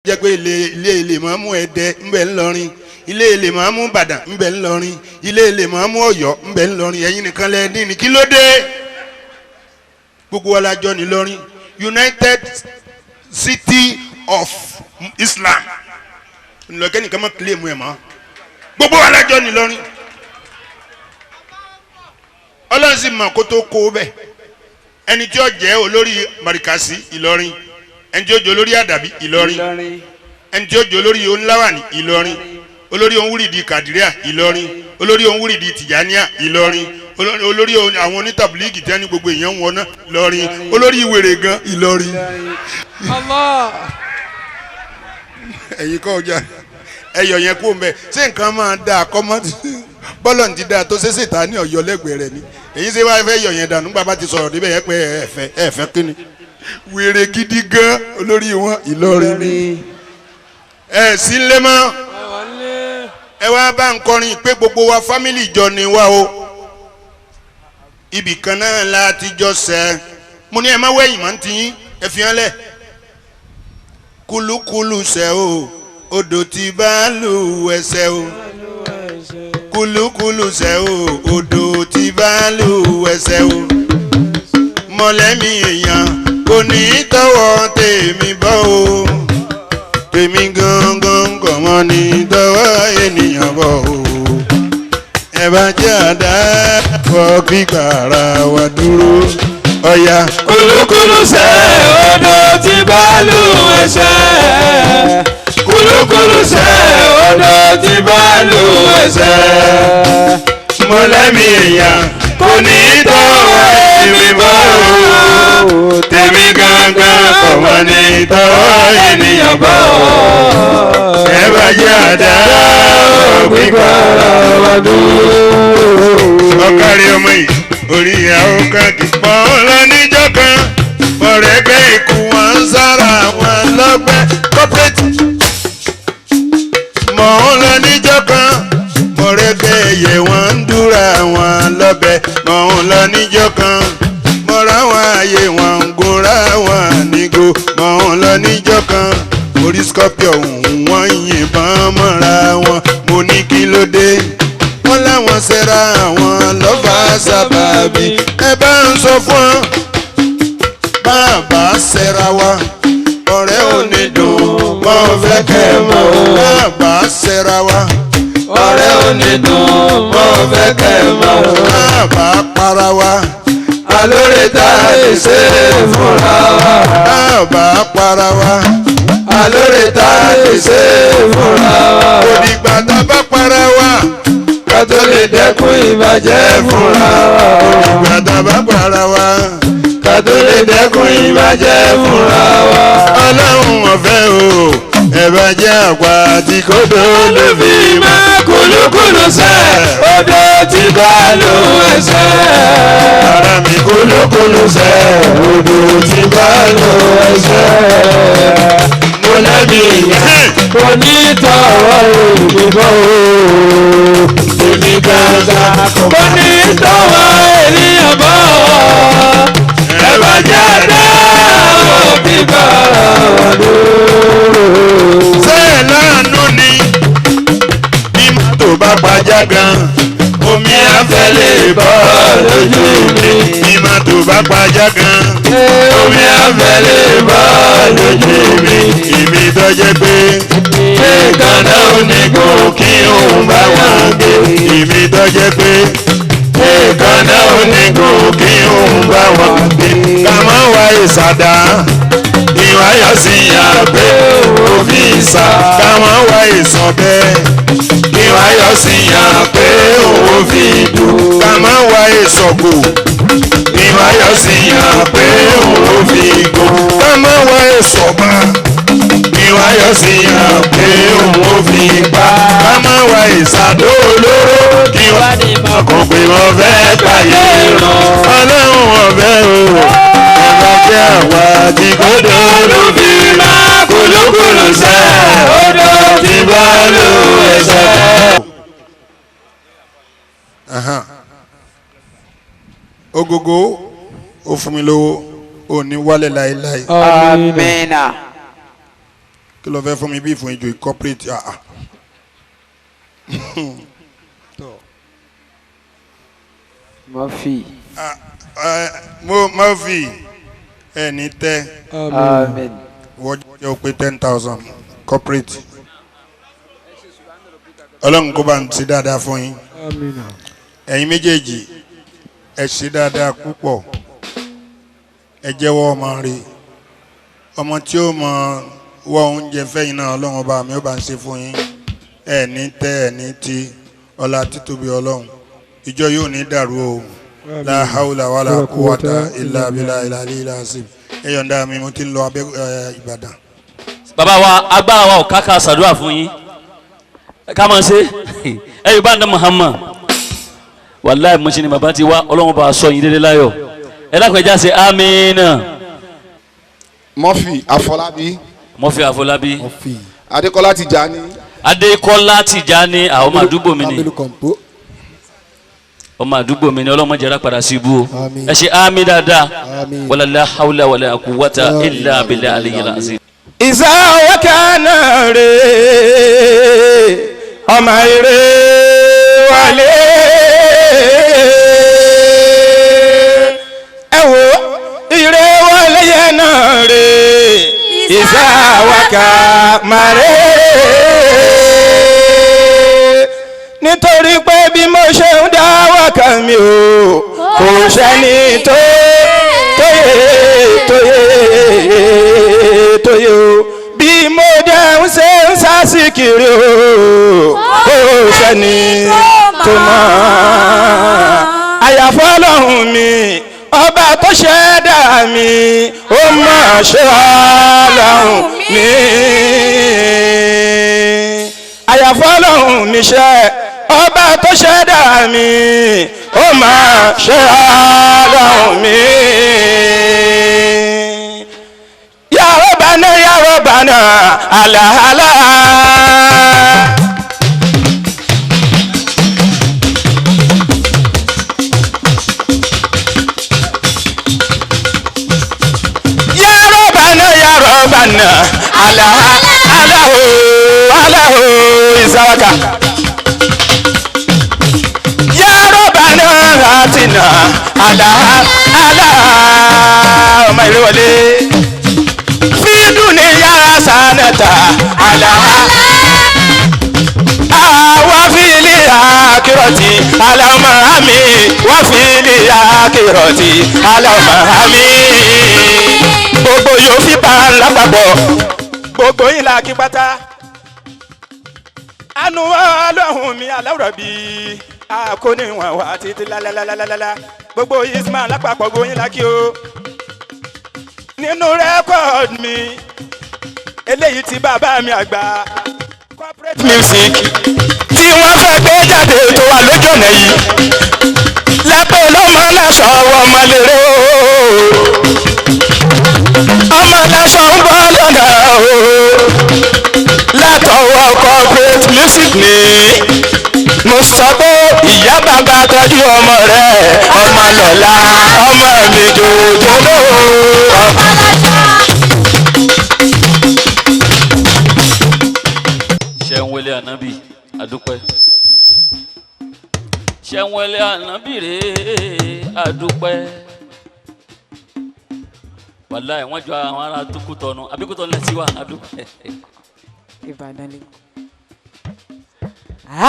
jẹ́ pé ilé Ìmáàmù Ẹdẹ ńbẹ ńlọrin, ilé Ìmáàmù Ìbàdàn ńbẹ ńlọrin, ilé Ìmáàmù Ọ̀yọ́ ńbẹ ńlọrin, ẹ̀yin nìkan lẹ ní kí ló dé? Gbogbo wa la jọ ní Ìlọrin, United City of Islam. Ńlọkẹ́ nìkan máa kílè mú ẹ̀ mọ́. Gbogbo wa la jọ ní Ìlọrin. Ọlọ́run sì mọ̀ kó tó kó bẹ́ẹ̀. Ẹni tí ó jẹ́ olórí Marikasi Ìlọrin, ẹni tí ó jẹ́ olórí Àdàbí Ìlọrin, ẹni tí ó jẹ́ olórí Oníláwàní Ìlọrin, olórí Onwúrìdì Kàdíríà Ìlọrin, olórí Onwúrìdì Tìjàníà Ìlọrin, olórí àwọn onítàbílíìgì tí wọ́n ní gbogbo èèyàn wọn náà Ìlọrin, olórí ìwèrè gan Ìlọrin. Ẹ̀yin kọ́ ọjà ẹyọ yẹn kú mbẹ ṣé nǹkan máa da àkọ́mọ́tì bọ́lọ̀ ti da tó ṣẹ̀ṣẹ̀ ta ní Ọ̀yọ́ lẹ́gbẹ̀ẹ́ rẹ̀ ni èyí ṣe wá fẹ́ yọ yẹn dànù bàbá ti sọ̀rọ̀ níbẹ̀ yẹn pé ẹ̀fẹ́ kíni wèrè gidi gan olórí wọn Ìlọrin ni ẹ sí lé mọ́ ẹ wá bá ń kọrin pé gbogbo wa fámìlì jọ ni wá o ibì kan náà láti jọ sẹ́ mo ní ẹ má wẹ̀yìn mọ́ ti yín ẹ fi hàn lẹ̀ kúlúkúlù sẹ́ o odò tí bá lù ẹsẹ̀ o kúlúkúlù sẹ́ o odò tí bá lù ẹsẹ̀ o mọ̀lẹ́mí èèyàn kò ní tọwọ́ tèmi bọ́ o tèmi gangan kò mọ́ ní tọwọ́ ènìyàn bọ́ o ẹ bá jẹ́ àdá fọ́ gbígbàrà wà dúró ọ̀yà. kúlúkúlù sẹ́ odò tí bá lù ẹsẹ̀ kúlúkúlù sẹ́ odò tí bá lù ẹsẹ̀ mọ̀lẹ́mí èèyàn kò ní tọwọ́ èmi bọ́ o tèmi gangan kò mọ́ ní tọwọ́ ènìyàn bọ́ o ẹ bá jẹ́ àdá gbígbà wà dúró. ọ̀kárí ọmọ yìí orí ìyàwó kan kì í pọ̀ lọ níjọ́ kan ọ̀rẹ́gbẹ́ ikú wọn ń sára wọn lọ́gbẹ́ kọ́pẹ́tì mọ̀ ń lọ níjọ́ kan ọ̀rẹ́gbẹ́ ẹ̀yẹ wọn ń dúra wọn lọ́bẹ̀ mọ̀ ń lọ níjọ́ kan mọ̀ra wọn ààyè wọn ń gúnra wọn nígò mọ̀ ń lọ níjọ́ kan orí scorpio wọn yìnbọn mọ́ra wọn mo ní kí ló dé wọ́n láwọn ṣẹra àwọn lọ́fà sábàbí ẹ bá ń sọ fún ọ bàbá ṣẹra wa ọ̀rẹ́ ò ní dùn mọ́ fẹ́ kẹ́ mọ́ bàbá ṣẹra wa ọ̀rẹ́ ò ní dùn mọ́ fẹ́ kẹ́ mọ́ bàbá para wa alóore tá a lè ṣe fúnra wa bàbá para wa alóore tá a lè ṣe fúnra wa òdìgbà tá a bá para wa ká tó lè dẹ́kun ìbàjẹ́ fúnra wa òdìgbà tá a bá para wa ká tó lè dẹ́kun ìbàjẹ́ fúnra wa. ọlọ́run ọ̀fẹ́ o ẹ bá jẹ́ àpá tí kò tó lè fi máa kúlúkúlù sẹ́ odò tí bá lù ẹsẹ̀. ara mi kúlúkúlù sẹ́ odò tí bá lù ẹsẹ̀. mo lẹ́bi ìyẹn kò ní tọwọ́ èmi bọ́ o. èmi gangan kò ní tọwọ́ ènìyàn bọ́ o. ẹ bá jáde òbí bá wà lóru. sẹ́ẹ̀ láàánú ni bí mọ́tò bá pàjá gan omi afẹ́ lè bọ́ lójú mi. bí mọ́tò bá pàjá gan omi afẹ́ lè bọ́ lójú mi. ìmí tọ́jẹ́ pé èékánná onígun kí òun bá wọn gbé. ìmí tọ́jẹ́ pé èékánná onígun kí òun bá wọn gbé. ká má wá ìsàdá ìwáyọ̀ sí àgbẹ̀ òfin ìsà. ká má wá ìsọ̀bẹ ìwáyọ̀ sí àgbẹ̀ òfin ìdù. ká má wá ìsọ̀gbò ìwáyọ̀ sí àgbẹ̀ òfin ìgò. ká má wá ìsọ̀bà ìwáyọ̀ sí àgbẹ̀ òfin ìgbà. ká má wá ìsàdó olóró kí wá ní mọ̀kàn pé wọ́n fẹ́ gbàyè rán. ọlọ́run ọ̀fẹ́ o ẹ bá jẹ́ àwa tí kò tó lè fi máa kúlúkúlù sẹ́ odò tí bá lù ẹsẹ̀. ogogo ó fún mi lówó ò ní wálé láéláé. Amina. kí ló fẹ́ fún mi bí fún ìjọ corporate Murphy. Murphy ẹni tẹ́ Amen. wọ́n jẹ́ ó pé 10,000 corporate ọlọ́run kó bá ń ṣe dáadáa fún yín ẹ̀yin méjèèjì ẹ ṣe dáadáa púpọ̀ ẹ jẹ́wọ́ ọmọ rẹ̀ ọmọ tí ó mọ wọ oúnjẹ fẹ́yìn náà ọlọ́run ọba mi ó bá ń ṣe fún yín ẹni tẹ́ ẹni tí ọlá títóbi ọlọ́run ìjọ yóò ní dàrú o la hawla wala quwwata illa billahi al-aliyyil azim ẹ yọ̀ǹda mi mo ti ń lọ abẹ́ Ìbàdàn. bàbá wa agbára wa ò káká ṣàdúrà fún yín ká máa ṣe ẹ yóò bá ń dán Muhammad wàláì mo ṣe ni bàbá ti wá ọlọ́run bá a sọ yín dédé láyọ̀ ẹ dákun ẹja ṣe amínà. Murphy Afọlábí. Murphy Afọlábí. Adékọ́lá Tìjání. Adékọ́lá Tìjání àwọn ọmọ àdúgbò mi ni ọmọ àdúgbò mi ni ọlọ́mọ jẹ́ra padà sí ibú o ẹ ṣe àmì dáadáa wala la hawla wala quwwata illa billahi aliyyil azim. ìsáwọ́kẹ́ náà rè ọmọ eré wálé ẹ wo eré wálé yẹn náà rè ìsáwọ́kẹ́ máa rè nítorí pé bí mo ṣe ń dá wákà mi o kò sẹ́ni tó yé o bí mo dẹ̀ ń ṣe ń sásìkiri o kò sẹ́ni tó mọ̀ àyàfọ́ Ọlọ́run mi ọba tó ṣẹ̀dá mi ó máa ṣe Ọlọ́run mi àyàfọ́ Ọlọ́run mi ṣe ọba tó ṣẹ̀dá mi ó máa ṣe Ọlọ́run mi. Ya Rabbana àlàálà. Ya Rabbana àlàálà o ìsáwákà. Atina ala ọmọ ìlú wọlé fídùn ní yàrá sànàtà ala àwa fìlì àkìrọ̀tì aláwọ̀ àmì wà fìlì àkìrọ̀tì aláwọ̀ àmì gbogbo yóò fi bá a lápapọ̀ gbogbo yìí la kí pátá anu Ọlọ́run mi aláwọ̀ bíi akóni wọn wá títí lálálálálá gbogbo ismail lápapọ̀ gbóyin lákì o nínú rẹ́kọ̀d mi eléyìí tí bàbá mi àgbà corporate music tí wọ́n fẹ́ gbé jáde tó wà lójú ọ̀nà yìí lápẹ́ ọlọ́mọ láṣọ ọmọ lérè o ọmọ láṣọ ń bọ́ lọ́nà o látọwọ́ corporate music ni mo sọ pé ìyá bàbá tọ́jú ọmọ rẹ̀ ọmọ lọ́la ọmọ mi jòjòló ọmọ lájà. ṣẹ́wọ́lé ànábì àdúpẹ́ ṣẹ́wọ́lé ànábì rèé àdúpẹ́ wàláì wọ́n jọ àwọn ará Kútọ̀nù àbíkútọ̀ lẹ́tí wà àdúpẹ́. Ìbàdàn ni.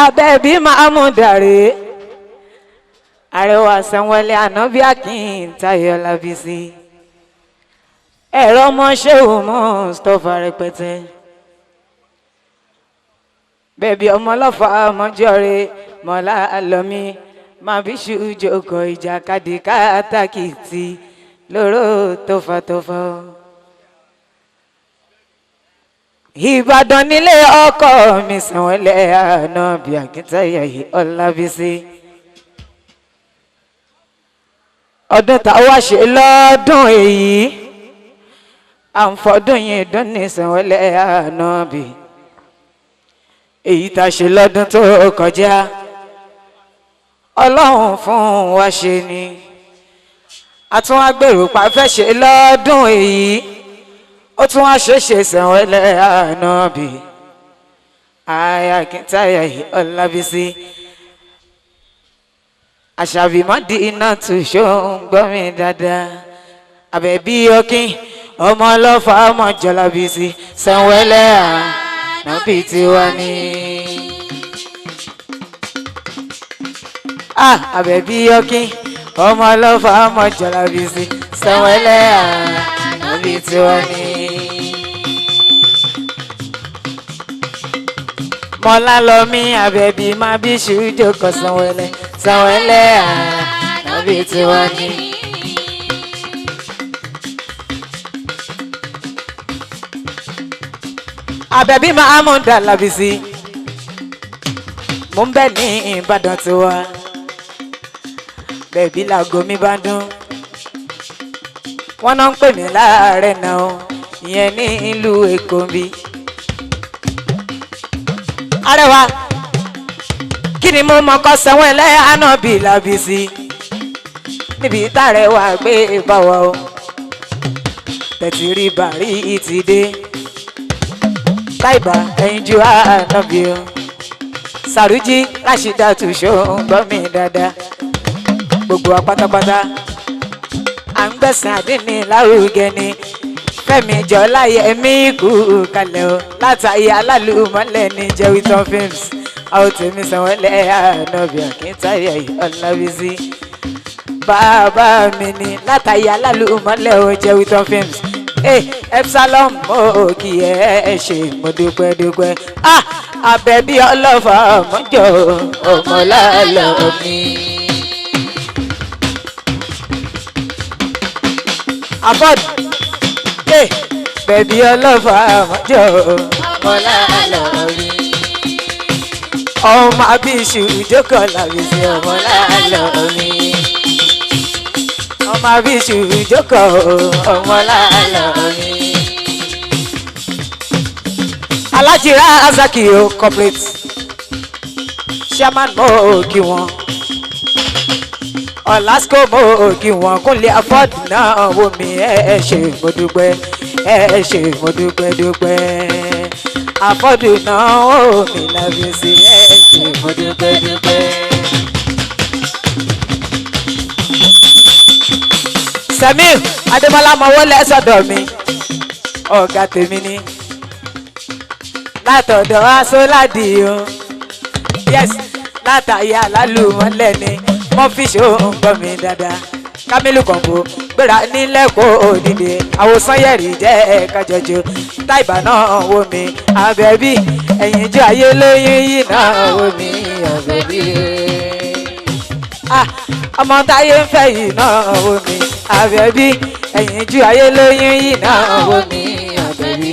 Abẹ́bí máa mú dàrí Àrẹwà Sanwó-Olé Ànábì Akíntayọ̀ Lábísí ẹ̀rọ ọmọ Ṣéhù Mustapha rẹpẹtẹ bẹ́ẹ̀bí ọmọ ọlọ́fà mọ́jọ́rẹ́ mọ́lá àlọ́mí máa bí ṣùjọkọ̀ ìjàkadì kátàkìtì lóró tófàtófà. Ìbàdàn nílé ọkọ mi Sanwó-Olé Ànábì Akíntayọ̀ Ọlábísí ọdún táwa ṣe lọ́dún èyí àǹfọ̀dún yìí dún ní Sanwó-Olé Ànábì èyí tá a ṣe lọ́dún tó kọjá Ọlọ́run fún wa ṣe ni a tún wá gbèrò pa fẹ́ ṣe lọ́dún èyí ó tún wá ṣeéṣe Sanwó-Olé Ànábì aya Akíntayọ̀ Ọlábísí Àṣàbí Mádínátù ṣó ń gbọ́ mi dáadáa Àbẹ̀bí Ọkín ọmọ ọlọ́fà ọmọ Jọlábísí Sanwó-Olé Ànábì tiwa ni. Àbẹ̀bí Ọkín ọmọ ọlọ́fà ọmọ Jọlábísí Sanwó-Olé Ànábì tiwa ni. Mọ́lá lọ mí Àbẹ̀bí má bí ṣùjọ́ kọ Sanwó-Olé Sanwó-Olé Ànábì tiwa ni. Àbẹ̀bí máa mú Dàlábísí mo ń bẹ ní Ìbàdàn tiwa bẹ̀bí làgọ́ mi bá dún wọ́n náà ń pè mí láàárẹ̀ náà ìyẹn ní ìlú Èkó bí. Arẹwà kí ni mo mọ̀ kọ́ Sanwó-Olé Ànábì Lábísí níbi tàrẹwà gbé báwa o tẹ̀tì rí bàrí ti dé Táìbà ẹ̀yinjú Ànábì o Sàrújí Ràṣídátù ṣó ń gbọ́ mi dáadáa gbogbo wa pátápátá à ń gbẹ̀sìn àdínní lárugẹ ni Fẹ́mi Jọláyẹmí kú kalẹ̀ o látàyè alálùmọ́lẹ̀ ní Jẹ́wìtán films àwọn tèmi Sanwó-Olé Ànábì Akíntayọ̀ Ọlábísí bàbá mi ni látàyè alálùmọ́lẹ̀ o Jẹ́wìtán films Epsilon mo kì ẹ ṣe mo dúpẹ́ dúpẹ́ Àbẹ̀bí ọlọ́fà mọ́jọ́ ọmọ lálọ́ mi. Àbọ̀dù bẹ̀bí ọlọ́fà mọ́jọ́ ọmọ lálọ́ mi. Ọmọ abíṣu ìjókòó Lábísí ọmọ lálọ́ mi. Ọmọ abíṣu ìjókòó ọmọ lálọ́ mi. Alhaji Razaki o corporate chairman mo kí wọn Olasco mo kí wọn Kúnlé afford náà wo mi ẹ ṣé mo dúpẹ́ ẹ ṣé mo dúpẹ́ dúpẹ́ afford náà wo mi Lábísí ẹ ṣé mo dúpẹ́ dúpẹ́. Samir Adébọ́lá mọ̀wọ́lẹ̀ sọ́dọ̀ mi ọ̀gá tèmi ni látọ̀dọ̀ Aṣọ́ládì o yes látàyè alálùmọ́lẹ̀ ni mo fi ṣó ń gbọ́ mi dáadáa Kámílù Kọ̀ǹbó gbéra nílẹ̀ kó òdìdè àwòsàn yẹ̀rì jẹ́ kájọjọ Táìbà náà wò mí Àbẹ̀bí ẹ̀yinjú ayé lóyún yìí náà wò mí Àbẹ̀bí ọmọ táyé ń fẹ́ yìí náà wò mí Àbẹ̀bí ẹ̀yinjú ayé lóyún yìí náà wò mí Àbẹ̀bí.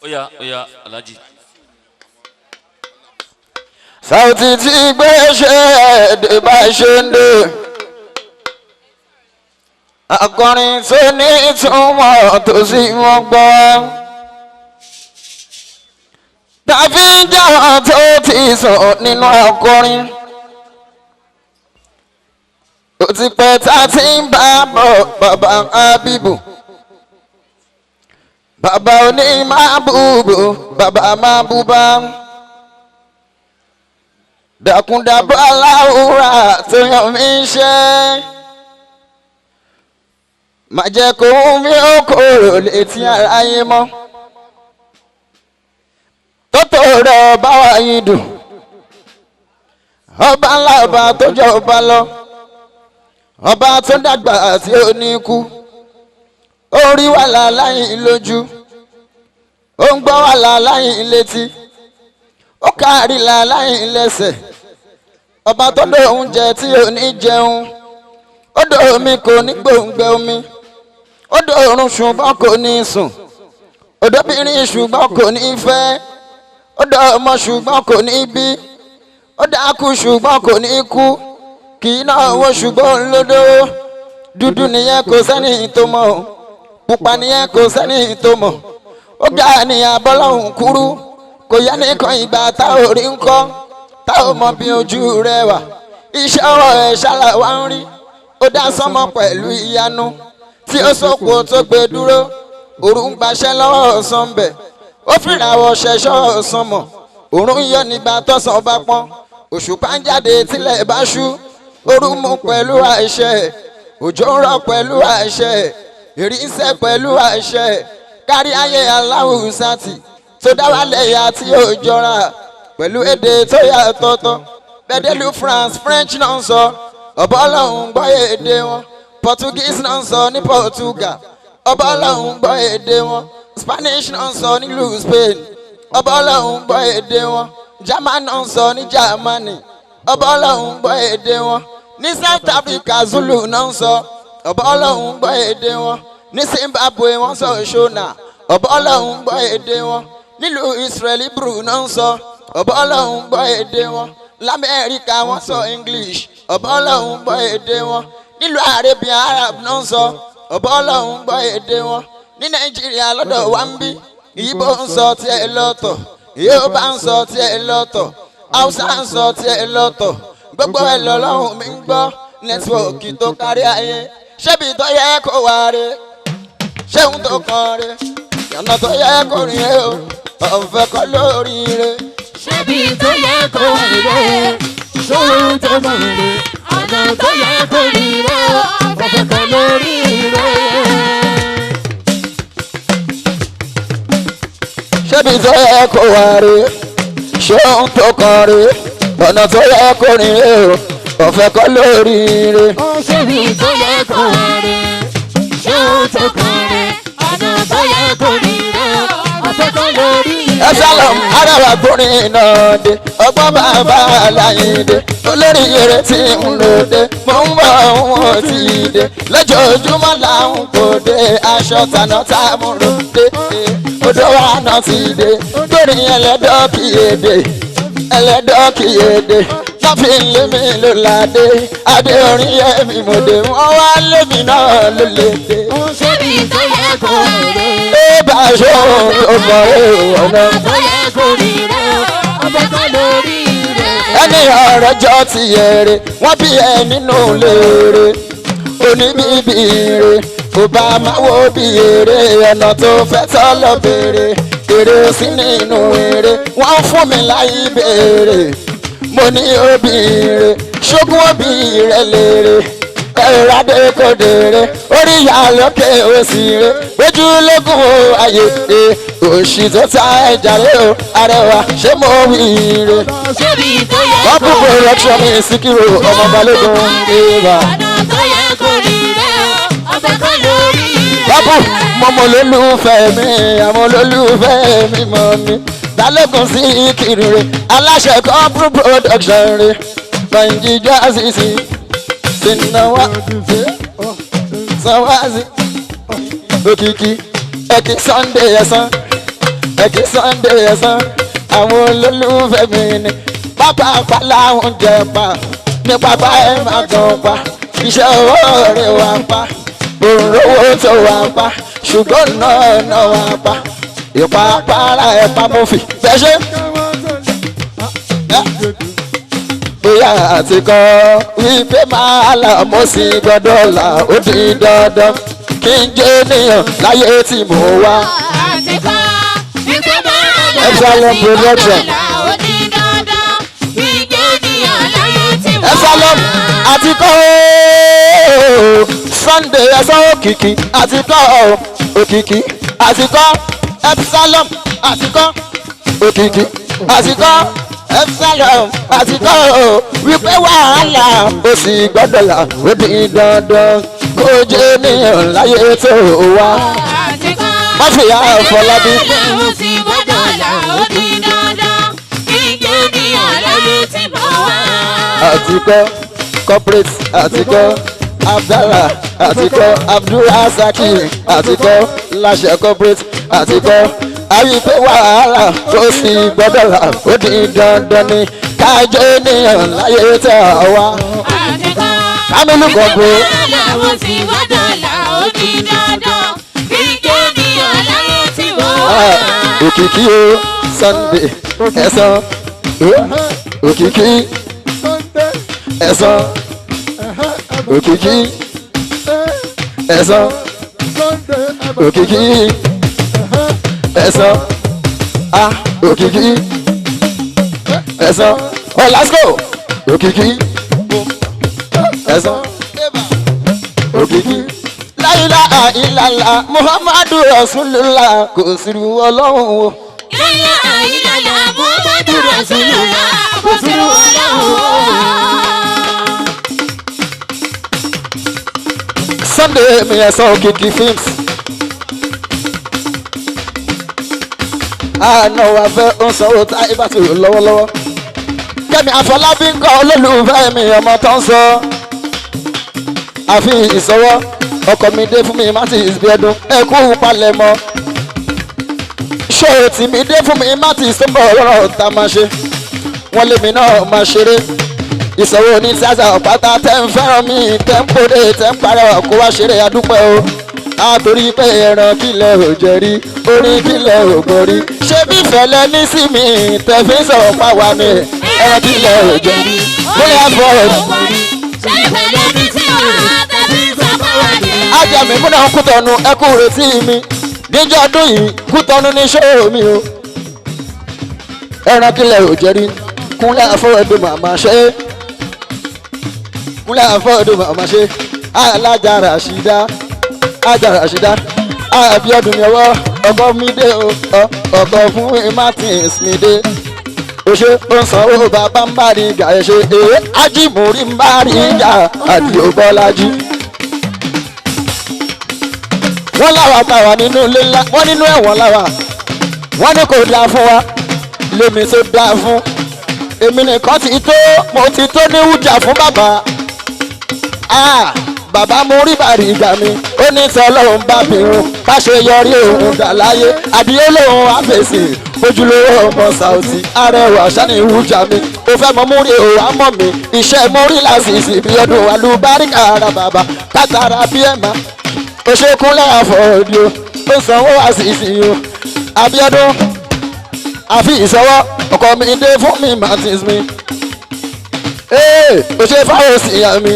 Oya Alhaji. Sauti tí gbé ṣe èdè bá ṣe ń dé akọrin tó ní ìtumọ̀ tó sì wọ́n gbọ́ tàbí jáwọ́ tó ti sọ nínú akọrin ó ti pẹ́ tá a ti ń bá bọ̀ bàbá Habibu bàbá oní máa búbú bàbá máa búbá dàkúndàbọ̀ aláwòrán tó yàn mí ṣe má jẹ́ kó mi ó kòrò létí aráyé mọ́ tótó rẹ̀ bá wà yín dùn ọba ńlá ọba tó jẹ́ ọba lọ ọba tó dàgbà tí ó ní kú orí wàhálà láyìn lójú ó ń gbọ́ wàhálà láyìn létí ó kárí láyìn lẹ́sẹ̀ ọba tó dé oúnjẹ tí ò ní jẹun ó dé omi kò ní gbòǹgbẹ omi ó dé oorun ṣùgbọ́n kò ní sùn ó dóbìnrin ṣùgbọ́n kò ní fẹ́ ó dé ọmọ ṣùgbọ́n kò ní bí ó dákú ṣùgbọ́n kò ní kú kì í náà wó ṣùgbọ́n ńlódó dúdú nìyẹn kò sẹ́ni tó mọ̀ pupa nìyẹn kò sẹ́ni tó mọ̀ ó ga nìyẹn abọ́lọ́hùn kúrú kò yẹ nìkan ìgbà tá ò rí ń kọ́ tá ò mọ bí ojú rẹ wà iṣẹ́ ọwọ́ ẹ̀ ṣàlà wá ń rí ó dá sánmọ̀ pẹ̀lú ìyanu tí ó sòkò tó gbé dúró òrùn gbaṣẹ́ lọ́wọ́ ọ̀sán bẹ̀ ó fìràwọ̀ ṣẹ̀ṣọ́ ọ̀sán mọ̀ òrùn yọ nígbà tọ́sán bá pọ́n òṣùpá ń jáde tílẹ̀ bá ṣú òrùn mú pẹ̀lú àṣẹ òjò ń rọ̀ pẹ̀lú àṣẹ ìrìnsẹ̀ pẹ̀lú àṣẹ kárí ayé aláwùsátì tó dá wálẹ̀ yá tí ó jọra pẹ̀lú èdè tó yàtọ̀tọ̀ bẹ́ẹ̀dẹ́lu France French náà ń sọ ọ̀bọ̀ ọlọ́run gbọ́ èdè wọn Portuguese náà ń sọ ní Portugal ọ̀bọ̀ ọlọ́run gbọ́ èdè wọn Spanish náà ń sọ nílùú Spain ọ̀bọ̀ ọlọ́run gbọ́ èdè wọn German náà ń sọ ní Germany ọ̀bọ̀ ọlọ́run gbọ́ èdè wọn ní South Africa Zulu náà ń sọ ọ̀bọ̀ ọlọ́run gbọ́ èdè wọn ní Zimbabwe wọ́n sọ Shona ọ̀bọ̀ ọlọ́run gbọ́ èdè wọn nílùú Israel Hebrew náà ń sọ ọ̀bọ̀ ọlọ́run gbọ́ èdè wọn lamẹ́ríkà wọ́n sọ English ọ̀bọ̀ ọlọ́run gbọ́ èdè wọn nílùú Arabian Arab náà ń sọ ọ̀bọ̀ ọlọ́run gbọ́ èdè wọn ní Nàìjíríà lọ́dọ̀ wa ń bí Ìgbò ń sọ tiẹ̀ lọ́tọ̀ Yorùbá ń sọ tiẹ̀ lọ́tọ̀ Hausa ń sọ tiẹ̀ lọ́tọ̀ gbogbo ẹ̀ lọ́lọ́run mi ń gbọ́ nẹ́tíwọ̀kì tó kárí ayé ṣébi tó yẹ kó wá re ṣéun tó kàn re ọ̀nà tó yẹ kó rìn re o ọ̀fẹ́ kọ́ lórí re. ṣébi tó yẹ kó wá re ṣéun tó kàn re ọ̀nà tó yẹ kó rìn re o ọ̀fẹ́ kọ́ lórí re. ṣébi tó yẹ kó wá re ṣéun tó kàn re ọ̀nà tó yẹ kó rìn re o ọ̀fẹ́ kọ́ lórí re. ṣébi tó yẹ kó wá re ṣéun tó kàn re ọ̀nà tó yẹ kó rìn re o ọ̀fẹ́ kọ́ lórí re. Ẹ̀sálọ̀m aráwà gbórin náà dé ọgbọ́n bàbá Aláyíndé olórí eré tí ń lòdè mò ń bọ̀ wọ́n ti dé lójoojúmọ́ làwọn kò dé aṣọ tànà tá a mú ròde odò wa náà ti dé lórí ẹlẹ́dọ́kìyèdè ẹlẹ́dọ́kìyèdè láfi lé mi ló ládé adé orin yẹ mi mo dé wọ́n wá lé mi náà ló lè dé. ṣébi tó yẹ kó rè é bá a ṣe òun tó bọ̀ ẹ́ ọ̀nà. tó yẹ kó rìn re o ọ̀fẹ́ kọ́ lórí re. ẹni ọ̀rọ̀ jọ ti yẹ̀rẹ̀ wọ́n bí ẹ nínú léèrè oníbíbí rẹ̀ kò bá máa wo bí èrè ọ̀nà tó fẹ́ tọ́ lọ bèrè èrè sí nínú èrè wọ́n fún mi láyé béèrè mo ní òbí rẹ̀ ṣógun òbí rẹ̀ lèrè ẹ̀rọ adé kò dèrè orí ìyá lókè òsì rẹ̀ ojú lógún ayé òṣì tó ta ẹja rẹ̀ o arẹwà ṣé mo wí rẹ̀. ṣébi tó yẹ wọ́n kó kúkú rẹ́kṣọ́ mi Síkírù ọmọ balógun ìbá. ọ̀nà tó yẹ kó rìn re o ọ̀fẹ́ kọ́ lórí re. Bábù mọ́mọ́ olólùfẹ́ mi àwọn olólùfẹ́ mi mọ́ mi balógun Síkírù rẹ̀ aláṣẹ Kọ́pùrù production rẹ̀ Nàìjíríà àṣìṣe sinawa sawazi òkìkí ẹ̀kí Sunday ẹ̀sán ẹ̀kí Sunday ẹ̀sán àwọn olólùfẹ́ mi ni pápá pàláwọn jẹ̀pà ní pápá ẹ̀ máa tàn pa iṣẹ́ owó rẹ̀ wà pa òǹrówó tó wà pa ṣùgbọ́n náà wà pa ìpàpàrà ẹ̀pà mo fi fẹ́ ṣe. bóyá àti kọ́ wípé máa là mo sì gbọ́dọ̀ là ó di dandan kí n jẹ́ ènìyàn láyé tí mo wá. àti kọ́ wípé máa là Epsilon production. ó di dandan kí n jẹ́ ènìyàn láyé tí mo wá. Epsilon àti kọ́ Sunday ẹ̀sán òkìkí àti kọ́ òkìkí àti kọ́ Epsilon àti kọ́ òkìkí àti kọ́ Epsilon àti kọ́ wípé wàhálà ó sì gbọ́dọ̀ là ó di dandan kó jẹ́ ènìyàn láyé tó wá. àti kọ́ má fi yà Fọlábí. ó sì gbọ́dọ̀ là ó di dandan kí n jẹ́ ènìyàn láyé tí mo wá. àtikọ́ corporate àtikọ́ Abdallah àtikọ́ Abdulrasaki àtikọ́ láṣẹ corporate àtikọ́ àyíké wàhálà ó sì gbọ́dọ̀ là ó di dandan ni kájọ ènìyàn láyé tẹ̀ wá. àti kọ́ Kámílù Kọ̀gbó. ó sì gbọ́dọ̀ là ó di dandan kí n jẹ́ ènìyàn láyé tí mo wá. Òkìkí o Sunday ẹ̀sán òkìkí ẹ̀sán òkìkí ẹ̀sán òkìkí ẹ̀sán òkìkí ẹ̀sán ọ̀làsíkò òkìkí ẹ̀sán òkìkí láyìlá àìlàlà muhammadu rasulullah kò sí ọlọ́run o. láyìlá àìlàlà muhammadu rasulullah kò sí ọlọ́run o. Sunday mi ẹ̀sán òkìkí films. àná wa fẹ́ ń sanwó táyé bá ti rò lọ́wọ́lọ́wọ́. Kẹ́mi Àfọlábí ń kọ́ olólùfẹ́ mi ọmọ tó ń sọ. àfi ìsọwọ́ ọkọ̀ mi dé fún mi Martins Bíọ́dún ẹ kú palẹ̀mọ́. ṣé o tì mí dé fún mi Martins tó ń bọ̀ lọ́rọ̀ tá a máa ṣe. wọ́n lé mi náà máa ṣeré. ìsọwọ́ ní tíátà ọ̀pátá tẹ́ ń fẹ́ràn mi tẹ́ ń pòdè tẹ́ ń parẹ́ kó wá ṣeré adúpẹ́ o. àtòrí pé ẹran kílẹ̀ ò jẹ rí orin kílẹ̀ ò gbọ́ rí. ṣé bí fẹ̀lẹ́ ní sí mi tẹ̀fí sọ̀rọ̀ pa wá mi ẹran kílẹ̀ ò jẹ rí bóyá fọ́ ẹ̀. ṣé ìfẹ̀lẹ́ ní sí wa tẹ̀fí sọ̀rọ̀ pa wá mi. ajá mi múná Kútọ̀nù ẹ kú retí mi níjọ́ ọdún yìí Kútọ̀nù ní ṣòro mi o. ẹran kílẹ̀ ò jẹ rí Kúnlé Afọ́ọ̀dù màmá ṣe Kúnlé Afọ́ọ̀dù màmá ṣe alájà Ràṣídà ajá Ràṣídà Abíọ́dún mi ọwọ́ ọkọ mi dé o ọkọ fún Martins mi dé o ṣe ó ń sanwó bàbá ń bá rí ìjà ẹ ṣe ajímúrí ń bá rí ìjà àti ògbọ́lájí. wọ́n láwa táwa nínú ilé ńlá wọ́n nínú ẹ̀wọ̀n láwa wọ́n ní kò dáa fún wa lèmi tó dáa fún èmi nìkan ti tó mo ti tó ní wújà fún bàbá. bàbá mú rí bàrí ìgbà mi ó ní sọ lóun bá mi rún bá ṣe yọrí òun dà láyé àdìyẹ lòun àfẹsẹ ojúlówó ọmọ Saoty arẹwà sani ìwújà mi ó fẹ́ mọ múrí òun àmọ́ mi iṣẹ́ múrí lásìsì bí ọdún alúbáríkà ara bàbá kátàrà bí ẹ̀ má ó ṣe Kúnlé Àfọ̀dù ó sanwó àṣìṣì o Abíọ́dún àfi ìṣọwọ́ ọkọ mi dé fún mi Martins mi ó ṣe fáwọn òsìyà mi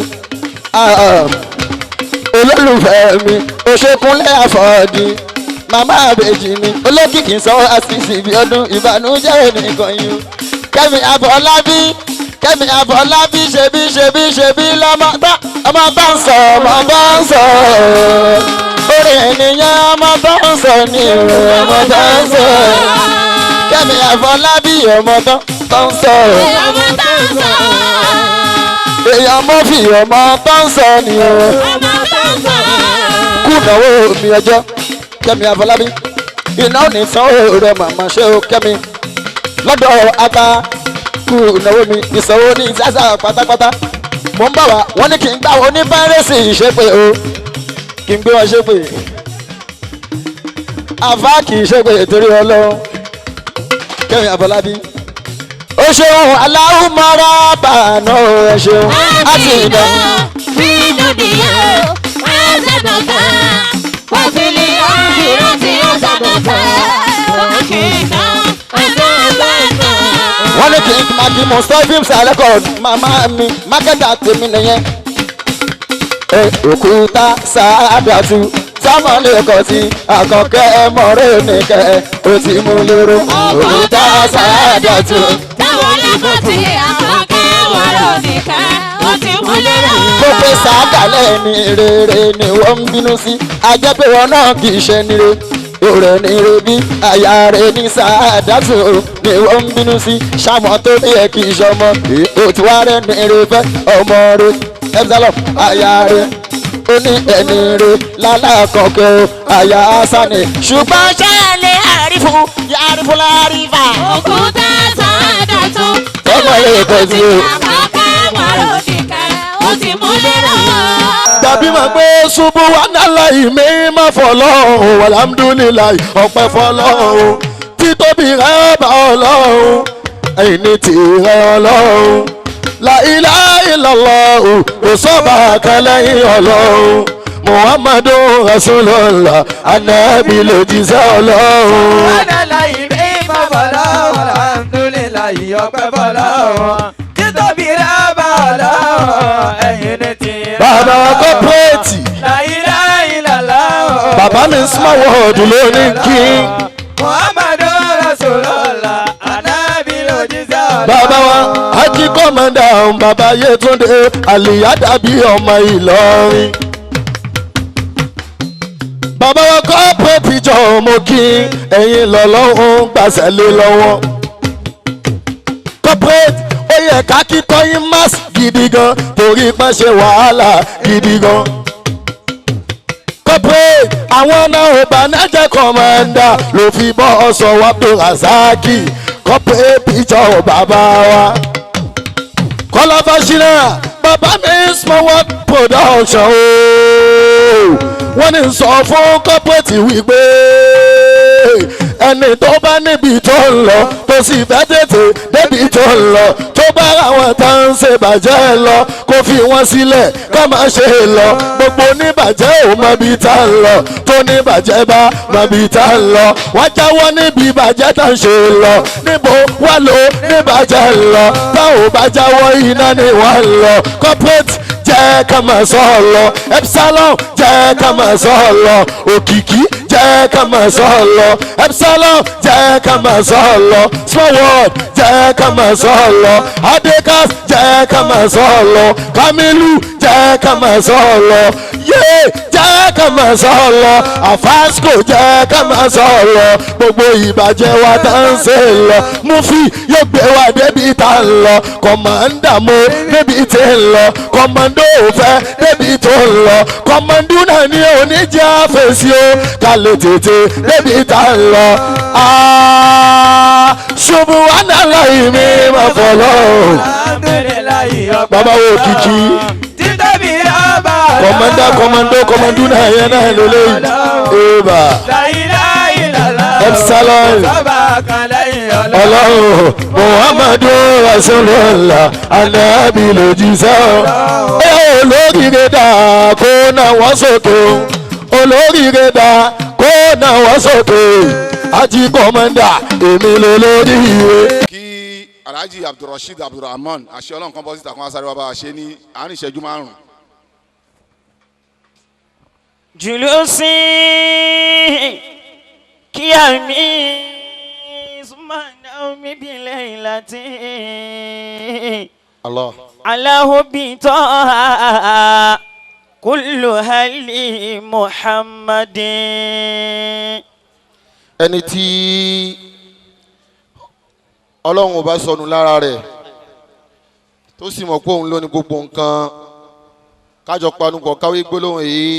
olólùfẹ́ mi ó ṣe Kúnlé Àfọ̀dù màmá àbèjì mi olókìkí sọ àṣìṣì bí ọdún ìbànújẹ́ nìkan yìí Kẹ́mi Àfọlábí Kẹ́mi Àfọlábí ṣebí lọ́mọ bá ń sọ ọmọ bá ń sọ orí ènìyàn ọmọ bá ń sọ ní ìrìn ọmọ bá ń sọ Kẹ́mi Àfọlábí ọmọ bá ń sọ èèyàn mọ́fì ọmọ bá ń sọ ní ìrìn kùnàwó mi ọjọ́ Kẹ́mi Àfọlábí iná ò ní sanwó rẹ màmá ṣé o Kẹ́mi lọ́dọ̀ ata kùnàwó mi ìsanwó ní ìsásà pátápátá mo ń bà wá wọ́n ní kí n gbá wọn ní fáírẹ́sì ìṣépè o kí n gbé wọn ṣépè àfá kì í ṣépè torí Ọlọ́run Kẹ́mi Àfọlábí ó ṣeun aláhùnmọ́ra bàánù ẹ ṣeun àti ìdá. nínú nìyẹn máa ṣàgbọ̀gbà wàfíìlì ọ̀hìnrán tí ó ṣàgbọ̀gbà òkìkà àgbàgbà. wọ́n ní kí n máa di Mustapha Salekod màmá mi mákẹ́tà tèmi nìyẹn. òkúta Sàádàtú sámọ́lẹ́kọ̀ tí àkànkẹ́ mọ̀rẹ́ nìkẹ́ ó ti mú lérò. òkúta Sàádàtú sámọ́lẹ́kọ̀ tí àkànkẹ́ mọ̀rẹ́ nìkẹ́ ó ti mú lérò. gbogbo sàádàlẹ̀ ní rere ni wọ́n ń bínú sí ajẹ́pẹ́ wọn náà kì í ṣe níre òrè ní rebí àyà rẹ̀ ní Sàádàtú ni wọ́n ń bínú sí sàmọ́ tó bí ẹ kì í ṣọmọ òtún wá rẹ̀ ní rẹ̀ ọmọ rẹ̀ Epsilon àyà rẹ̀ ó ní ẹni rẹ̀ lálàkọ̀kẹ́ àyà Sani ṣùgbọ́n ṣé ẹ lè àrífù yàrífù lárífà. òkúta Sàádàtú ọmọ rẹ̀ kọ̀ sí o. àkànkẹ́ mọ̀rẹ́ nìkẹ́ ó ti mú lérò. tàbí máa gbé ṣubú wà nálà ìmí má fọlọ́hún alhamdulilayi ọpẹ́ fọlọ́hún títóbi rẹ̀ bá ọlọ́hún ẹ̀yìn ní tìrẹ ọlọ́hún la ilaha illallah kò sọ́ba kan lẹ́yìn ọlọ́hún muhammadu rasulullah anabi lòjíṣẹ́ ọlọ́hún. wàhálà ìmí má fọlọ́hún alhamdulilayi ọpẹ́ fọlọ́hún títóbi rẹ̀ bá ọlọ́hún ẹ̀yìn ní tìrẹ. bá bàbá wa kọ́pẹ́rẹ́tì láìláìlàlá bàbá mi small world lónìí kí muhammadu rasulullah anabi lójíṣẹ́ ọlọ́run. bàbá wa ají kọ́mọ̀dà bàbá Yétúndé àlìyá dàbí ọmọ Ìlọrin. bàbá wa kọ́pẹ́rẹ́tì jọ mo kí ẹ̀yin lọ́lọ́run gbàṣẹ́ lé lọ́wọ́. kọ́pẹ́rẹ́tì ó yẹ ká kíkọ́ yín mass gidi gan torí pé ṣe wàhálà gidi gan. kọ́pẹ́rẹ́tì àwọn náà ò bá nájẹ́ kọ́mọ̀dà ló fi bọ́ ọ̀sọ̀ wa tó razaki kọ́pẹ́rẹ́tì jọ bàbá wa. Kọ́lá Fáṣínà bàbá mi small world production ooo wọ́n ní sọ fún kọ́pẹ́tì wípé ẹni tó bá níbi tó ń lọ tó sì fẹ́ tètè débi tó ń lọ tó bá àwọn tá ń ṣe bàjẹ́ lọ kó fi wọ́n sílẹ̀ ká má ṣe lọ gbogbo oníbàjẹ́ ò mọ bí tá ń lọ tó níbàjẹ́ bá mọ bí tá ń lọ wọ́n jáwọ́ níbi ìbàjẹ́ tá ń ṣe lọ níbo wà ló níbàjẹ́ lọ tá ò bá jáwọ́ iná ni wọ́n lọ corporate jẹ́ ká máa sọ ọ lọ Epsilon jẹ́ ká máa sọ ọ lọ Òkìkí jẹ́ ká máa sọ ọ lọ Epsilon jẹ́ ká máa sọ ọ lọ Small World jẹ́ ká máa sọ ọ lọ Adekas jẹ́ ká máa sọ ọ lọ Kamilu jẹ́ ká máa sọ ọ lọ Yé jẹ́ ká máa sọ ọ lọ Afasco jẹ́ ká máa sọ ọ lọ gbogbo ìbàjẹ́ wa tá ń ṣe lọ Mufi yóò gbé wa débi tá ń lọ Kọ̀mándà mo débi tí ń lọ Kọ̀mándò òfẹ́ débi tó ń lọ Kọ̀mándù náà ní oníjà fèsì o ká lè tètè débi tá ń lọ. Subhanallahi mi máa fọlọ́. Bàbá wo Òkìkí. títóbi ọba Kọ̀mándù náà yẹn náà lélẹ́yìn. Eba. Epsilon. Ọlọ́run Muhammadu Rasulullah Anabi lójíṣẹ́ o. Olóríire dà kó náà wọ́n sókè o. Olóríire dà kó náà wọ́n sókè. Ají kọ́mọ́ndà èmi lólóríire. kí alhaji abdulrasheed abdulrahman àṣẹ ọlọ́run kan bọ́ síta kan asáré wa bá a ṣe ní àárín ìṣẹ́jú márùn-ún. jùlọ́sí kíámi sùmọ́nà omi bílẹ̀ ìlàtí Allah. aláhùbí tọ́ha kúlù hali muhammadin. ẹni tí ọlọ́run ò bá sọnù lára rẹ̀ tó sì mọ̀ pé òun ló ní gbogbo nǹkan kájọ panupọ̀ káwé gbólóhùn yìí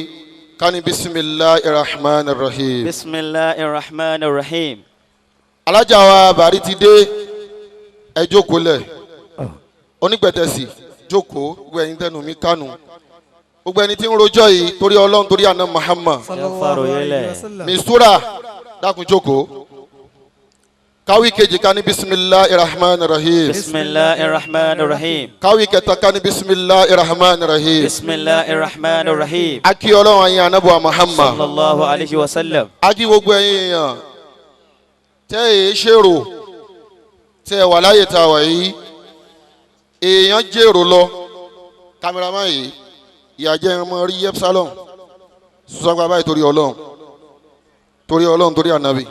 ká ní bisimilahi rahman rahim. bisimilahi rahman rahim. alájà wa bàrí ti dé ẹ jókòó lẹ̀ onígbẹ̀tẹ̀sì jókòó gbogbo ẹ̀yin tẹnu mi kánú gbogbo ẹni tí ń rojọ́ yìí torí ọlọ́run torí àná Muhammad mistura dákun jókòó káwí kejì ká ní bisimilahi rahman rahim. bisimilahi rahman rahim. káwí kẹta ká ní bisimilahi rahman rahim. bisimilahi rahman rahim. akí ọlọ́run ayé anabuwa Muhammad. sallallahu alayhi wa sallam. akí gbogbo ẹ̀yin èèyàn tẹ́ ẹ̀ ṣèrò tẹ́ ẹ̀ wà láyé tá a wà yìí èèyàn jèrò lọ kámẹ́rámà yìí ìyàjẹ́ ẹ̀ mọ́ rí Epsilon sọ́gbà báyìí torí ọlọ́run torí ànábì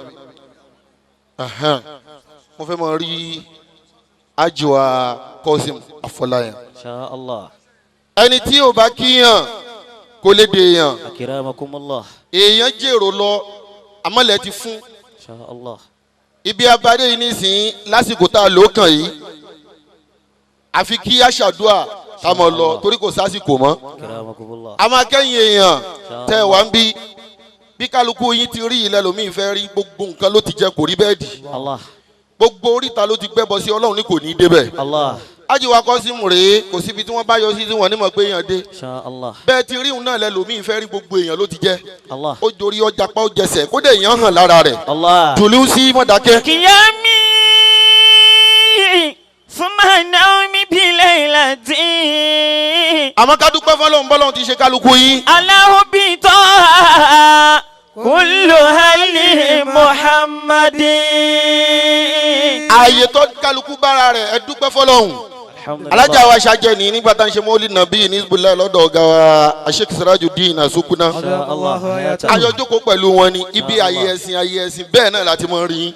mo fẹ́ mọ rí àjùwà Kọ́sìm Afọláyàn. Insha Allah. ẹni tí ò bá kíyàn kò lè dè èèyàn akiramakumullah. èèyàn jèrò lọ amọ̀lẹ̀ ti fún. Insha Allah. ibi abadé yìí nísìnyí lásìkò tá a lò kàn yìí àfi kí aṣàdúà ká mọ̀ lọ torí kò sásìkò mọ́. akiramakumullah. a máa kẹ́yìn èèyàn tẹ́ ẹ wá ń bí kálukú yín ti rí ilẹ̀ lómi ìfẹ́ rí gbogbo nǹkan ló ti jẹ kò rí bẹ́ẹ̀ dì. Allah. gbogbo oríta ló ti gbẹ́bọ sí ọlọ́run ní kò ní í débẹ̀. Allah. ájíwá Kọ́símù rèé kò síbi tí wọ́n bá yọ sí tí wọ́n ní mọ̀ pé èèyàn dé. Insha Allah. bẹ́ẹ̀ ti rí òun náà lẹ lómi ìfẹ́ rí gbogbo èèyàn ló ti jẹ́. Allah. ó dorí ọjà pa ó jẹsẹ̀ kódé èèyàn hàn lára rẹ̀. Allah. tùlú sí mọ̀dákẹ́. kìyàmí fúnmá naomi bílẹ̀ ìlàtí. àmọ́ ká dúpẹ́ fọlọ́run bọ́lọ́run ti ṣe kálukú yín. aláhùbí tọ́ha kúlù hali muhammadin. ààyè tó kálukú bára rẹ̀ ẹ dúpẹ́ fọlọ́run. alájà wa ṣàjẹ́ ní nígbà tá à ń ṣe mọ́lì nàbí ní isbullah lọ́dọ̀ ọ̀gá wa Sheikh Sirajuddin Asukuna ayọ̀jókòó pẹ̀lú wọn ni ibi ayé ẹ̀sìn bẹ́ẹ̀ náà láti mọ̀ rí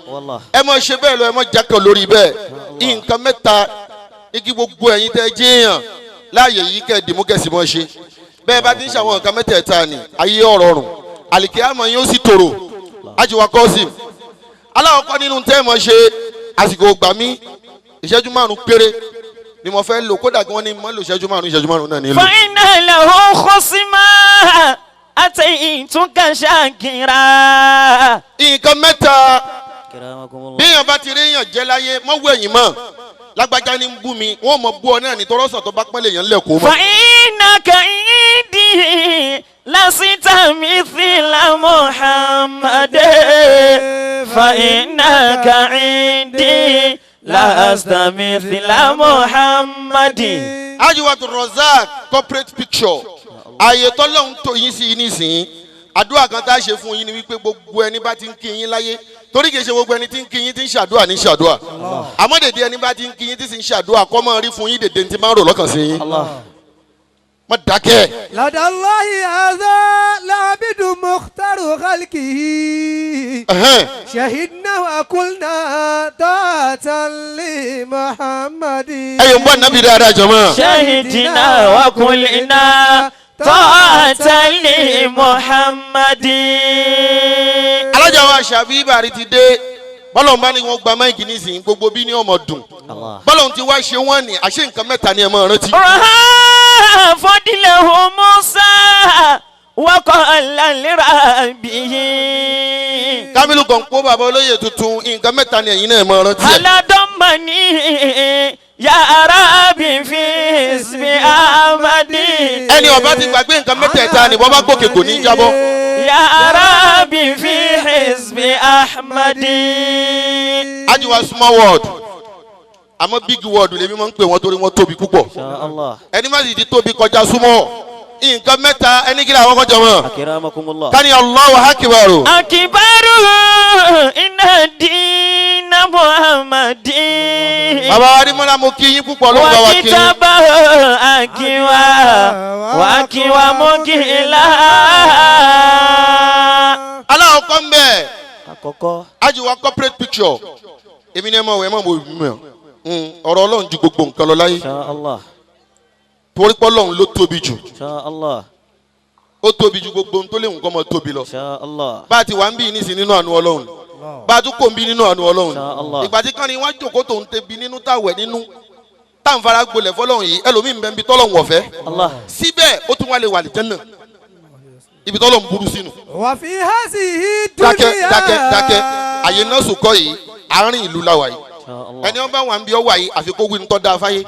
ẹ mọ̀ ṣe bẹ́ẹ̀ lọ ẹ mọ̀ jákè lórí bẹ́ẹ̀ nǹkan mẹ́ta igi gbogbo ẹ̀yin tẹ́ jẹ́yàn láàyè yìí kẹ́ dìmú kẹ́sì mọ́ ṣe bẹ́ẹ̀ bá ti ń ṣàwọn nǹkan mẹ́tẹ̀ẹ̀ta ni ayé ọ̀rọ̀ rùn àlìkíyàmọ̀ yín ó sì tòrò ajiwa kọ́sìm aláwọ̀kọ́ nínú tẹ́ mọ̀ ṣe àsìkò gbà mí ìṣẹ́jú márùn péré ni mo fẹ́ lò kódà kí wọ́n ní mọ́ lò ìṣẹ́jú márùn náà nílò. fàyínà làwọn kọ́sìmá àtẹ̀yìn tún kàn ṣàkìrà. nǹkan mẹ́ta bí èèyàn bá ti rí èèyàn jẹ́ láyé mọ́wọ́ ẹ̀yìn mọ́ lágbájá ní bú mi wọ́n mọ̀ bú ọ náà ní tọ́rọ́sọ̀ tó bá pẹ́lẹ̀ yẹn lẹ́kọ̀ọ́ mọ́. fàyínà kàyídì lásìtà mithla Muhammad fàyínà kàyídì lásìtà mithla Muhammad. Ajiwatu Razak corporate picture ààyè tọ́lọ́hún tó yín sí nísìnyí àdúrà kan tá a ṣe fún yín ni wípé gbogbo ẹni bá ti ń kí yín láyé torí kìí ṣe gbogbo ẹni tí ń kí yín tí ń ṣàdúrà ní ṣàdúrà àmọ́ dèdè ẹni bá ti ń kí yín tí sì ń ṣàdúrà kọ́ mọ́ rí fún yín dèdè tí máa ń rò lọ́kàn sí yín. má dákẹ́. ladallahi hadha labidu mukhtaru khalqihi shahidna wa qulna ta'atan li Muhammadin. ẹ yóò ń bọ́ nàbí dáadáa jọ̀mọ́. shahidna wa qulna ta'atan li Muhammadin. alájà wa ṣàbí ibàrí ti dé bọ́lọ̀ ń bá ní wọn gba máìkì nísìnyí gbogbo bí ní ọmọ dùn bọ́lọ̀ ń ti wá ṣe wọ́n ní àṣẹ nǹkan mẹ́ta ni ẹ máa rántí. fọdílẹ̀ ho Musa wọ́kọ̀ lálẹ́ra bíi. Kamilu Kọ̀ǹpó bàbá olóyè tuntun nǹkan mẹ́ta ni ẹ̀yin náà máa rántí. aládọ́mọ̀ni yàrá bí fi ismi Ahmadi. ẹni ọba ti gbàgbé nǹkan mẹ́tẹ̀ẹ̀ta ni bọ́bá gòkè kò ní jábọ́. yàrá bí fi ismi Ahmadi. ajiwa small word àmọ́ big word lèmi máa ń pè wọ́n torí wọ́n tóbi púpọ̀. ẹni má sì ti tóbi kọjá súnmọ́ nǹkan mẹ́ta ẹni kí làwọn kọjá wọn. kani Allahu akibaru. akibaru iná dínà Muhammadin. bàbá wa ní mọ́lá mo kí yín púpọ̀ ló ń bá wa kí. wàkìtà bá akiwa wàkiwa mọ́kìlá. aláwọ̀ kọ́ ń bẹ̀. àkọ́kọ́. ajiwa corporate picture èmi ni ẹ mọ̀ wẹ̀ ẹ mọ̀ mo mọ̀ ọ̀rọ̀ Ọlọ́run ju gbogbo nǹkan lọ láyé. torí pé Ọlọ́run ló tóbi jù. ó tóbi ju gbogbo ohun tó lè nǹkan mọ́ tóbi lọ. bá a ti wà ń bí nísìn nínú àánú Ọlọ́run bá a tún kò ń bí nínú àánú Ọlọ́run ìgbà tí kan ni wọ́n jòkó tó ń tebi nínú táwẹ̀ nínú táǹfàrà gbolẹ̀ fọlọ́run yìí ẹlòmíì ń bẹ ibi tọ́lọ́run wọ̀fẹ́ síbẹ̀ ó tún wá lè wà lè jẹ́ náà ibi tọ́lọ́run burú sínú. wà fi hasihi dunya. dákẹ́ àyè náà sùn kọ́ yìí àárín ìlú làwà yìí ẹni wọn bá wà ń bí ọwọ́ yìí àfikún wí ń tọ́ da fáyé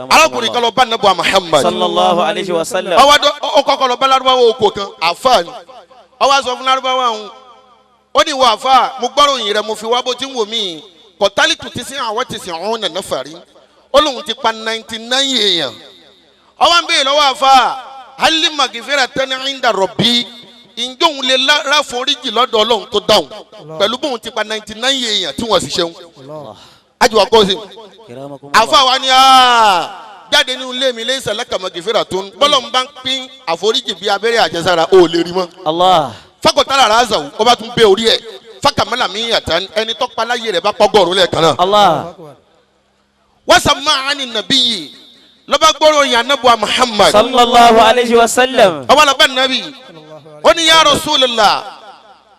alákùnrin kan lọ bá nàbọ̀ Muhammad sallallahu alayhi wa sallam. ọkọ̀ lọ bá lárúbáwá oko kan àfáà ni ọwọ́ sọ fún lárúbáwá ọ̀hún ó ní ìwọ àfáà mo gbọ́rọ̀ yìí rẹ mo fi wá bó ti ń wò mí kọ̀tálì tù ti sí àwọn ti sìn ọ̀hún nàná fàrí ó lóun ti pa 99 èèyàn ọwọ́ ń bèèrè lọ́wọ́ àfáà hali magifera tẹ́ni inda rọ̀bì ǹjọ́ òun lè ráforíjì lọ́dọ̀ Ọlọ́run tó dáhùn pẹ̀lú bóun ti pa 99 èèyàn tí wọ́n sì ṣeun ajiwa kọ́sìn àfáà ni jáde nínú ilé mi lé ìsàlẹ̀ kàmọ́gìfẹ́rà tó ń bọ́lọ̀ ń bá ń pín àforíjì bíi abẹ́rẹ́ àjẹsára ó lè rí mọ́. fakọ̀tàlà ràzà ó bá tún bẹ́ orí ẹ̀ fàkàmọ́là mi yàtá ẹni tó paláyé rẹ̀ bá pọ́gọ́rùn lẹ́ẹ̀kan náà. wọ́n sàmúmọ́ àní nàbí yìí lọ́ba gbọ́rọ̀ yàn nàbọ̀ Muhammad sallallahu alayhi wa sallam. ọba lọ́ba nàbí ó ní ya Rasulullah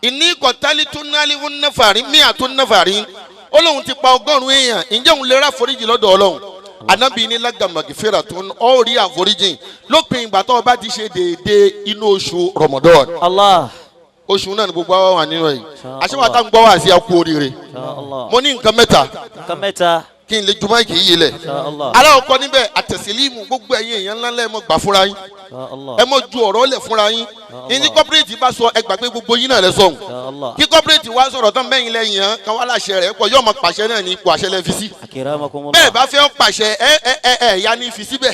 ìní kọ̀tálí tún náli ń nàfàrí míà tún nàfàrí ó lóun ti pa 100 èèyàn ǹjẹ́ òun lè ráforíjì lọ́dọ̀ Ọlọ́run anabi ní lágàmàgì fẹ́ràn tó ń ọ́ rí àforíjìn lópin ìgbà tó o bá ti ṣe déédéé inú oṣù Ramadan. oṣù náà ni gbogbo àwọn wà nínú ẹ̀ àṣewà tá n gbọ́ wá sí akú oríire. mo ní nǹkan mẹ́ta kí n lè jumọ́ kì í yé lẹ̀. aláwọ̀kọ́ níbẹ̀ àtẹ̀sílímù gbogbo ẹ̀yin èèyàn ńlá ẹ̀ mọ̀ gbà fúnra yín ẹ mọ̀ ju ọ̀rọ̀ lẹ̀ fúnra yín ní kọ́pírẹ́tì bá sọ ẹgbàgbé gbogbo yín náà lẹ sọ̀hún kí kọ́pírẹ́tì wá sọ̀rọ̀ tán bẹ́yìn lẹ́yìn hàn kan wá láṣẹ rẹ̀ pọ̀ yóò mọ̀ pàṣẹ náà ní ipò àṣẹ lẹ́ fi sí bẹ́ẹ̀ bá fẹ́ pàṣẹ ẹ ya ní fi síbẹ̀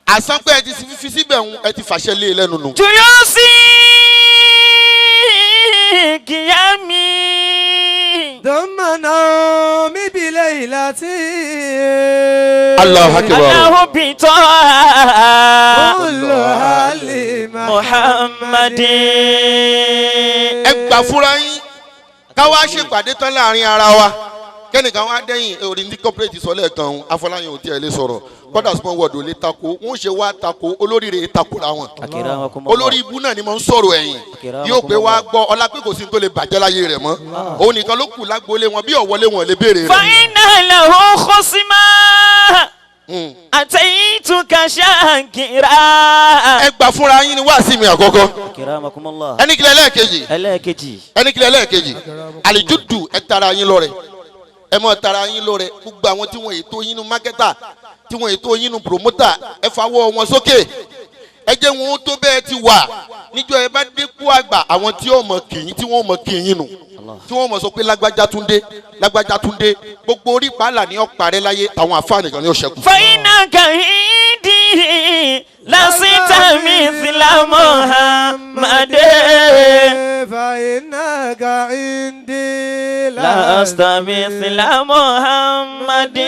àsánpẹ́ ẹ ti fi síbẹ̀ ẹ ti fàṣẹ lé lẹ́nu nù. tuyọ́sí kìyàmí. dọ́mọ̀nà mi bìlẹ̀ ليلة Allahu Akbar. الله بطه كلها لمحمد محمد. ẹ gbà fúnra yín ká wá ṣèpàdé tán láàrin ara wa kẹ́nìkan wá dẹ́yìn orí ní corporate sọ lẹ́ẹ̀kan ọ̀hún Afọláyan ò tiẹ̀ lè sọ̀rọ̀ kọ́dà small word ò lè tako wọ́n ṣe wá tako olóríire takora wọn olórí ibú náà ni mo ń sọ̀rọ̀ ẹ̀yìn yóò pé wá gbọ́ ọlá pé kò sí tó lè bàjẹ́ láyé rẹ̀ mọ́ òun nìkan ló kù lágbólé wọn bí ọ̀wọ́lé wọn lè béèrè rẹ̀. فإن له خصما أتيتك شاكرا. ẹ gbà fúnra yín ni wá sí mi àkọ́kọ́ أكرمكم الله. ẹni kílẹ̀ lẹ́ẹ̀kejì ẹlẹ́ẹ̀kejì. ẹni kílẹ̀ lẹ́ẹ̀kejì àlìjúdù ẹ tara yín lọ́rẹ ẹ mọ tara yín lọ́rẹ gbogbo àwọn tí wọ́n ètò yín nu mákẹ́tà tí wọ́n ètò yín nu promota ẹ fawọ́ wọn sókè ẹ jẹ́ wọn tó bẹ́ẹ̀ ti wà níjọ́ ẹ bá dẹ́kun àgbà àwọn tí ó mọ kìyìn tí wọ́n mọ kìyìn nù tí wọ́n mọ sọ pé lágbájá túndé gbogbo orí pààlà ní ọ̀parẹ́ láyé àwọn àfáàní kan ní ọ̀ṣẹ́kù. فإنك عندي لست مثل محمد. فإنك عندي لست مثل محمد.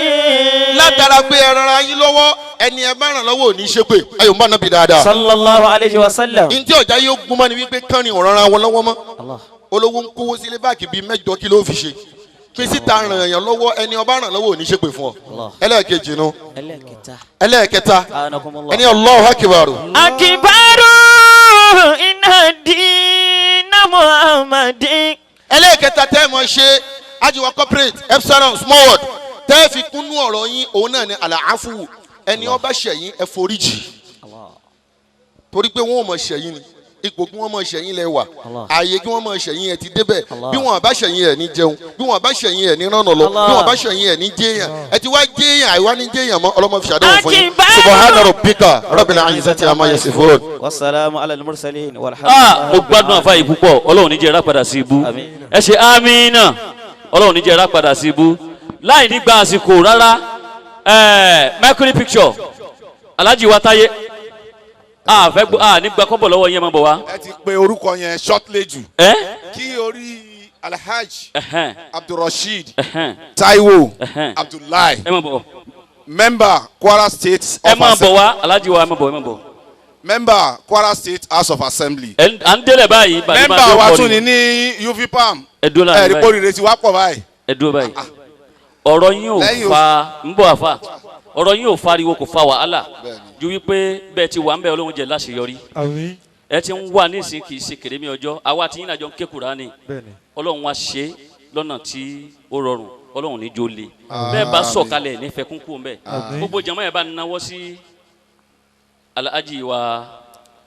látara pé ẹ rọra yín lọ́wọ́ ẹni ẹ bá ràn lọ́wọ́ ò ní ṣe pé ayò ń bá nàbì dáadáa. sallallahu alayhi wa sallam. ntí ọjà yóò gún mọ́ ni wípé kánrin ọ̀ràn wọn lọ́wọ́ mọ́ olówó ń kówó sílé báàgì bíi 8 kí ló fi ṣe pé síta ràn èèyàn lọ́wọ́ ẹni ọba ràn lọ́wọ́ ò ní ṣe pé fún ọ. ẹlẹ́ẹ̀kejì nu ẹlẹ́ẹ̀kẹta ẹni Allahu Akbar. akibaru inna dina muhammadin. ẹlẹ́ẹ̀kẹta tẹ́ ẹ mọ̀ ṣe ajiwa corporate epsilon small word tẹ́ ẹ fi kúnnú ọ̀rọ̀ yín òun náà ni àlàáfù ẹni ọba ṣẹ̀yìn ẹ foríjì torí pé wọ́n mọ̀ ṣẹ̀yìn ni ipò kí wọ́n mọ̀ ṣẹ̀yìn lẹ wà ààyè kí wọ́n mọ̀ ṣẹ̀yìn ẹ ti débẹ̀ bí wọ́n bá ṣẹ̀yìn ẹ ní jẹun bí wọ́n bá ṣẹ̀yìn ẹ ní rànà lọ bí wọ́n bá ṣẹ̀yìn ẹ ní jẹ́yàn ẹ ti wá jẹ́yàn àìwá ní jẹ́yàn mọ́ ọlọ́mọ fi ṣàdéhùn fún yín subhana rabbika rabbil izzati amma yasifun. wasalaamu ala al-mursalin walhamdulilah. mo gbádùn àfa yìí púpọ̀ ọlọ́run ní jẹ́ ẹ̀rá padà sí ibú ẹ ṣe amínà ọlọ́run ní jẹ́ ẹ̀rá padà sí ibú láì ní gba àsìkò rárá mercury picture alhaji wa táyé fẹ́ gbọ́ nígbà kọ́bọ̀ lọ́wọ́ yẹn máa bọ̀ wá. ẹ ti pe orúkọ yẹn shortly jù. kí orí alhaji abdulrasheed taiwo abdullahi member kwara state of assembly. ẹ máa bọ̀ wá alhaji wa ẹ máa bọ̀. member kwara state house of assembly. à ń délẹ̀ báyìí. member wa tún ní uvpam. ẹ̀rí kórìíre ti wá pọ̀ báyìí. ẹ dúró báyìí. ọ̀rọ̀ yín ò fa ń bọ̀ àfa ọ̀rọ̀ yín ò fariwo kò fa wàhálà ju wípé bẹ́ẹ̀ ti wà ń bẹ Ọlọ́run jẹ́ láṣeyọrí ẹ ti ń wà nísìnyí kì í ṣe kèrémí ọjọ́ àwa tí yín àjọ ń ké Kùránì Ọlọ́run wá ṣe lọ́nà tí ó rọrùn Ọlọ́run ní jó le bẹ́ẹ̀ bá sọ̀kalẹ̀ nífẹ̀ẹ́ kúnkún bẹ́ẹ̀ gbogbo jama yẹn bá náwó sí alhaji wa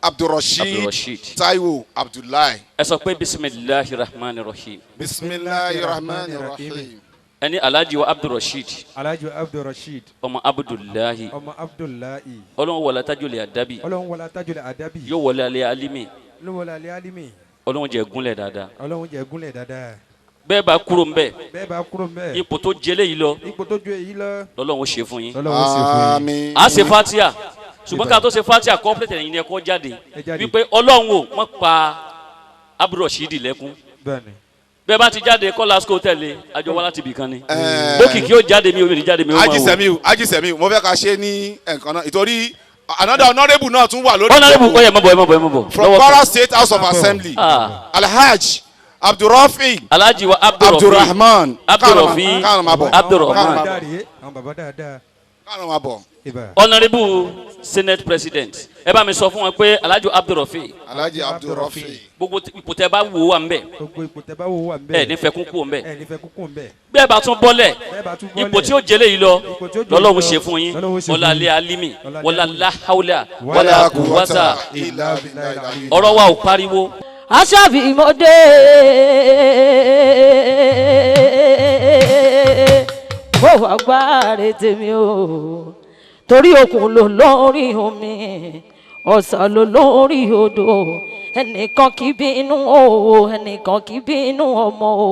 abdulrasheed taiwo abdullahi. ẹ sọ pé bisimilahi rahman rahim. bisimilahi rahman rahim. ẹni alhaji wa abdulrasheed. alhaji wa abdulrasheed. ọmọ abdullahi. ọmọ abdullahi. Ọlọ́run wọlé tajulẹ̀ adabi. Ọlọ́run wọlé tajulẹ̀ adabi. yóò wọlé alẹ́ alimi. ló wọlé alẹ́ alimi. Ọlọ́run jẹ́ gúnlẹ̀ dáadáa. Ọlọ́run jẹ́ gúnlẹ̀ dáadáa. bẹ́ẹ̀ bá kúrò ń bẹ̀. bẹ́ẹ̀ bá kúrò ń bẹ̀. ipò tó jẹlé yìí lọ. ipò tó ju èyí lọ. lọ́lọ́run ó ṣe fún yín. lọ́lọ́run ó ṣe fún yín. a ṣe fatia ṣùgbọ́n ká tó ṣe fatia kọ́pẹ́tẹ̀ yìí ni ẹ kọ́ jáde wípé Ọlọ́run ò wọ́n pa abdulrasheed lẹ́kún. bẹ́ẹ̀ni bẹ́ẹ̀ bá ti jáde kọ́ lásìkò tẹ̀lé àjọ wá láti ibì kan ni. bókìkí ó jáde mi ò ní jáde mi ó máa wò. ajísẹ́miu mo fẹ́ ká ṣe ní ẹ̀kan náà ìtorí another honourable náà tún wà lórí. honourable ó yẹ mọ̀ bọ̀. from Kwara State House of Assembly alhaji abdulrafi alhaji wa abdulrahman abdulrafi abdulrahman kánú ma bọ̀. honourable senate president ẹ bá mi sọ fún wọn pé alhaji abdulrafi. alhaji abdulrafi. gbogbo ipò tẹ bá wò wà ń bẹ. gbogbo ipò tẹ bá wò wà ń bẹ. ẹ nífẹ̀ẹ́ kúnkún ń bẹ. ẹ nífẹ̀ẹ́ kúnkún ń bẹ. bẹ́ẹ̀ bá tún bọ́lẹ̀ ipò tí ó jẹlé yìí lọ lọ́lọ́run ṣe fún yín wọlé alẹ́ alimi wọlé aláhàwùlà wọlé àkùwàsà ọ̀rọ̀ wa ò pariwo. aṣáàbí mo dé mo wá gbáre tèmi o torí òkun ló lórí omi ọ̀sà ló lórí odò ẹnìkan kì í bínú o ẹnìkan kì í bínú ọmọ o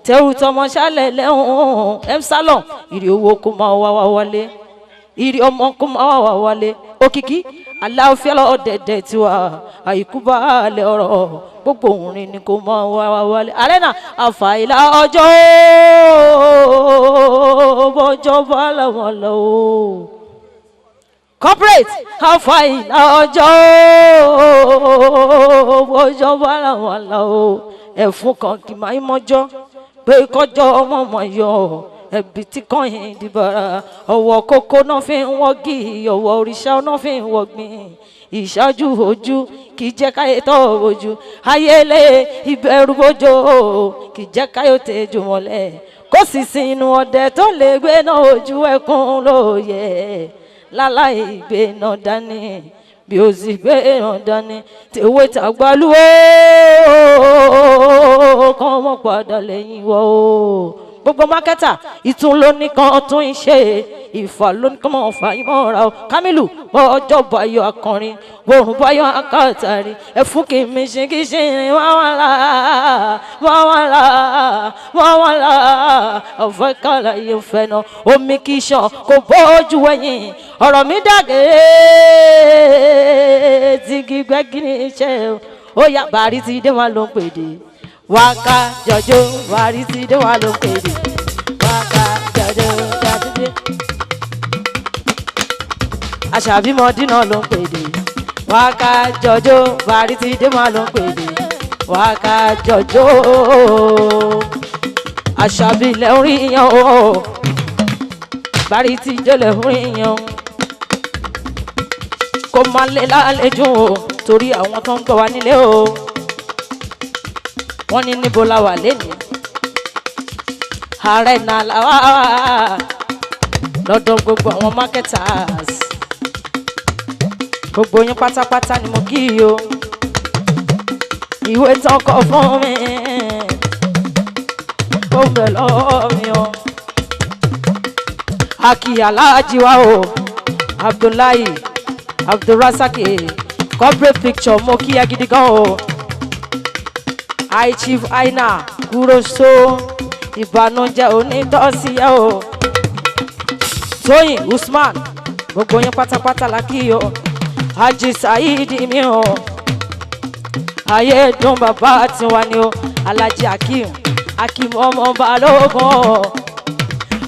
tẹrù tọmọ ṣálẹ̀ lẹ́hùn Epsilon ìrì owó kó máa wá wá wálé ìrì ọmọ kó máa wá wá wálé òkìkí aláfíà lọ́dẹ̀dẹ̀ tiwa àìkú balẹ̀ ọ̀rọ̀ gbogbo òrin ni kò mọ wálé arena àfàìlà ọjọ́ bọ́jọ́ bá làwọn lọ o corporate àfàìlà ọjọ́ bọ́jọ́ bá làwọn lọ o ẹ̀fún kan kì máa ń mọ́jọ́ pé kọjọ́ ọmọ yọ ẹbí tí kàn yín dìbàrà ọwọ́ kókó náà fi ń wọ́gì ọwọ́ òrìṣà náà fi ń wọ́gbìn ìṣáájú ojú kì í jẹ́ káyé tọ́ ojú ayélé ìbẹ̀rù bójó kì í jẹ́ káyé tẹ́jú mọ́lẹ̀ kó sì sínú ọdẹ tó lè gbé náà ojú ẹkún lóye láláì gbé náà dání bí o sì gbé náà dání tèwé tàgbálùwò kàn mọ́ padà lẹ́yìn wọ́ o gbogbo mákẹ́tà ìtún lóní kan tún ń ṣe ìfà lóní kan máa fà yín mọ́ra o Kamilu ọjọ́ bayọ̀ akọrin borun bayọ̀ akátàrí ẹ̀fún kì í mi ṣe kí ṣe wọ́n ọ̀fẹ́ kàlà yóò fẹ́ náà omi kì í ṣàn kò bójú ẹ̀yìn ọ̀rọ̀ mi dàgé tí gbígbẹ́ kí ni iṣẹ́ ó yá bàrí ti dé wọn ló ń pèdè waka jọjọ warisi de wa ló ń pèdè waka jọjọ jàdúdé àṣàbímọdínà ló ń pèdè waka jọjọ warisi de wa ló ń pèdè waka jọjọ àṣàbílẹ̀ orí yan o warisi jọlẹ̀ orí yan kó má lè lálejò o torí àwọn tó ń gbọ́ wa nílé o wọ́n ní níbo la wà lẹ́nìí ààrẹ náà la wà lọ́dọ̀ gbogbo àwọn marketers gbogbo yín pátápátá ni mo kí o ìwé tán kọ fún mi ó bẹ̀ lọ́wọ́ mi o aki aláàjì wa o Abdullahi Abdulrasaki corporate picture mo kí ẹ gidi gan o. High Chief Aina Kuroso ìbànújẹ́ onítọ́síyẹ́ o Tóyìn Usman gbogbo yín pátápátá la kí o Haji Saidi mi o ayé dùn bàbá tiwa ni o Alhaji Akim ọmọ Balógun o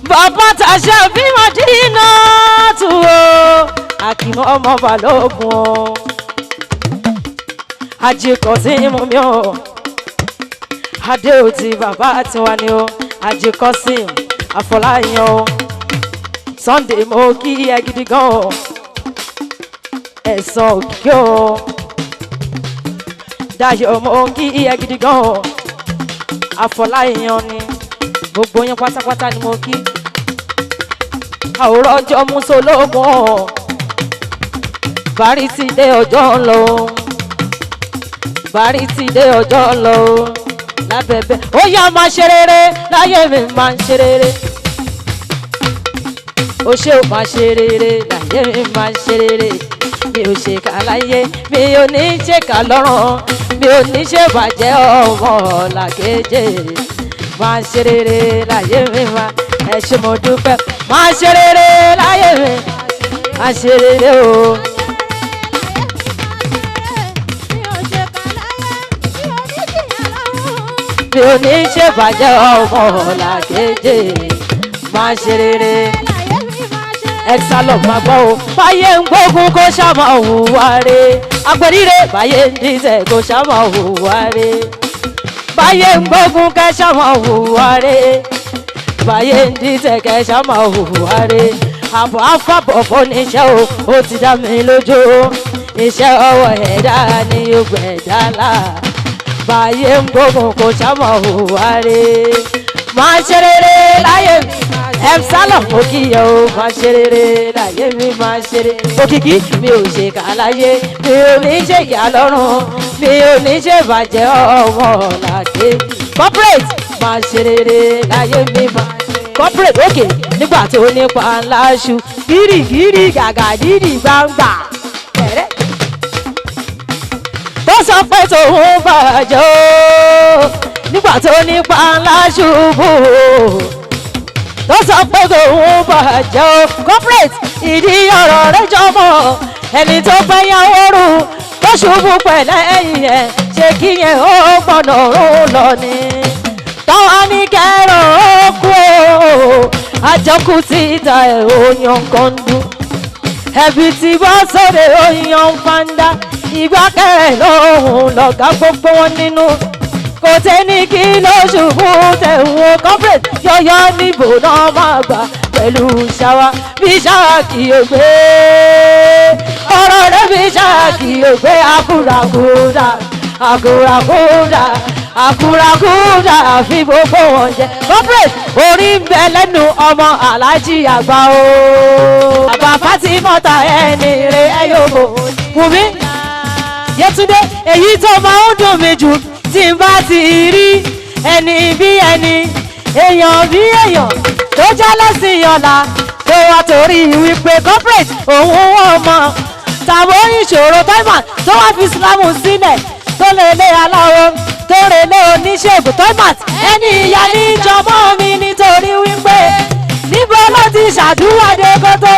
bàbá tàṣà bí Madina tu o Akim ọmọ Balógun o Haji Kosimu mi o Adéòtí bàbá tiwa ni o Haji Kosim Afọláyan o Sunday mo kí ẹ gidi gan o ẹ̀sán òkìkí o Dayọ̀ mo kí ẹ gidi gan o Afọláyan ni gbogbo yín pátápátá ni mo kí àwòrán ọjọ́ Musológun o Bàrí ti dé ọjọ́ ń lọ Bàrí ti dé ọjọ́ ń lọ lábẹ́bẹ́ ó yá máa ṣe rere láyé mi máa ń ṣe rere ó ṣe ò máa ṣe rere láyé mi máa ń ṣe rere mi ò ṣe kà láyé mi ò ní ṣe kà lọ́rùn mi ò ní ṣe bàjẹ́ ọmọ làkejì máa ṣe rere láyé mi máa ẹ ṣe mo dúpẹ́ máa ṣe rere láyé mi máa ṣe rere o. mi ò ní ṣe bàjẹ́ ọmọ làkejì máa ṣe rere exalọ máa gbọ́ o báyé ń gbógun kó ṣàmà hùwà re agbẹ̀rire báyé ń díṣẹ́ kó ṣàmà hùwà re báyé ń gbógun kẹ́ ṣàmà hùwà re báyé ń díṣẹ́ kẹ́ ṣàmà hùwà re àbọ̀ àfàbọ̀ fọ́níṣẹ́ o ó ti dá mi lójú iṣẹ́ ọwọ́ ẹ̀dá ni ó gbẹ̀dá là báyé ń gbógun kó ṣàmà hùwà re máa ṣe rere láyé mi ẹ̀fṣálọ̀ mo kí yẹ o máa ṣe rere láyé mi máa ṣe rere òkìkí mi ò ṣe kà láyé mi ò ní ṣe ìyá lọ́rùn mi ò ní ṣe bàjẹ́ ọmọ làkè corporate máa ṣe rere láyé mi máa corporate òkè nígbà tó nípa ńlá ṣu gírígírí gàgà dídì gbangba ẹ̀rẹ́ tó sọ pé tòun bàjẹ́ o nígbà tó nípa ńlá ṣubú tó sọ pé tòun bàjẹ́ o corporate ìdí ọ̀rọ̀ rẹ̀ jọmọ́ ẹni tó fẹ́ yàwó rù tó ṣubú pẹ̀lẹ́ ẹ̀yìn ẹ̀ ṣe kí yẹn ó gbọ́dọ̀ ró lọ ni. tọ́wọ́ ní kẹ́rọ̀ ó kú o àjọkù síta ẹ̀ òyàn kan dùn ẹ̀bí tí bọ́ sóde òyàn fanda ìgbà kẹrẹ̀ lóhùn lọ́gà gbogbo wọn nínú kò tẹ́ ní kí ló ṣubú tẹ̀wọ̀n corporate yọ̀yọ́ níbo náà máa gbà pẹ̀lú ṣáwá bí ṣáwá kì í gbé ọ̀rọ̀ rẹ̀ bí ṣáwá kì í gbé àkúrakúra àkúrakúra àkúrakúra àfi gbogbo wọn jẹ corporate orí ń bẹ lẹ́nu ọmọ alájí àgbà o bàbá Fátímọ́tà ẹni rẹ̀ ẹ̀yọ́bò Wùmí Yétúndé èyí tó máa ń dùn mí jù tí n bá ti rí ẹni bí ẹni èèyàn bí èèyàn tó já lẹ́sìn ọ̀la tó wá torí wípé corporate òun wọ́n mọ̀ tàbí ìṣòro taiman tó wá fi Ìsìlámù sílẹ̀ tó lè lé aláwo tó lè lé oníṣègùn taiman ẹni ìyá níjọmọ́ mi nítorí wípé níbo ló ti ṣàdúrà dé kó tó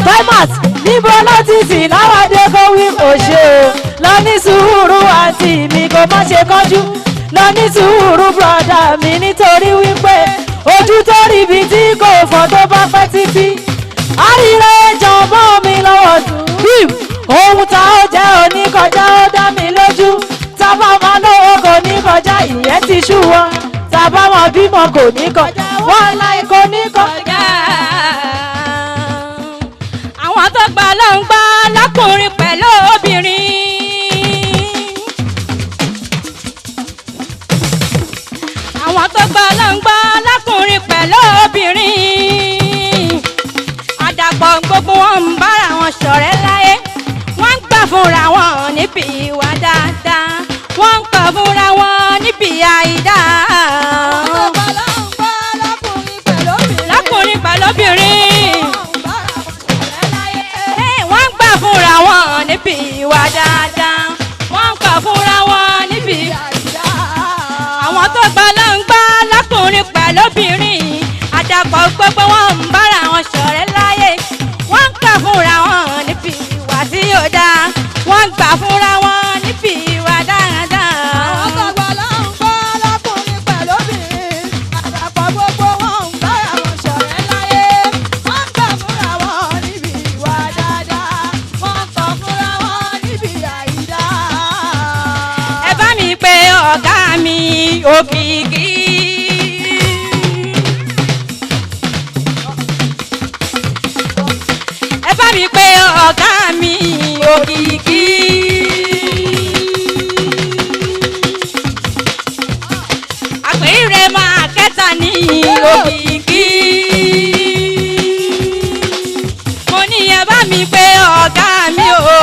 taiman níbo ló ti sì láwàdé kó wí kò ṣe o lọ ní sùúrù àǹtí mi kò má ṣe kánjú lọ ní sùúrù bùrọ̀dá mi nítorí wípé ojú tó rí ibi tí kò fọ́ tó bá pẹ́ títí àríre jọmọ́ mi lọ́wọ́ tún ohun tá ó jẹ́ oníkọjá ó dá mi lójú tábà máa lówó kò ní kọjá ìyẹn ti ṣú wọn tábà máa bímọ kò ní kọjá wọn láì kò ní kọjá. àwọn tó gbà ló ń gbà lọ́kùnrin pẹ̀lú obìnrin. àwọn tó gbà ló ń gbà lọ́kùnrin pẹ̀lú obìnrin. àdàpọ̀ gbogbo wọn ń bára wọn ṣọ̀rẹ́ láyé wọ́n ń gbà fúnra wọn níbi ìwà dáadáa wọ́n ń gbà fúnra wọn níbi àìdá. lọ́kùnrin pẹ̀lú obìnrin. wọ́n ń gbà fúnra wọn níbi ìwà dáadáa wọ́n ń gbà fúnra wọn níbi àìdá. àwọn tó gbà ló ń gbà lọ́kùnrin pẹ̀lú obìnrin. àdàpọ̀ gbogbo wọn ń bára wọn ṣọ̀rẹ́ láyé wọ́n ń gbà fúnra wọn níbi ìwà tí yóò dáa wọ́n ń gbà fúnra wọn níbi ìwà dáadáa. àwọn tó gbà ló ń gbà lọ́kùnrin pẹ̀lú obìnrin. àdàpọ̀ gbogbo wọn ń bára wọn ṣọ̀rẹ́ láyé wọ́n ń gbà fúnra wọn níbi ìwà dáadáa wọ́n ń gbà fúnra wọn níbi àìdá. ẹ bá mi pé ọ̀gá mi Òkìkí. ẹ bá mi pé ọ̀gá mi Òkìkí. àpèrè máa kẹta ní Òkìkí. mo ní ẹ bá mi pé ọ̀gá mi o.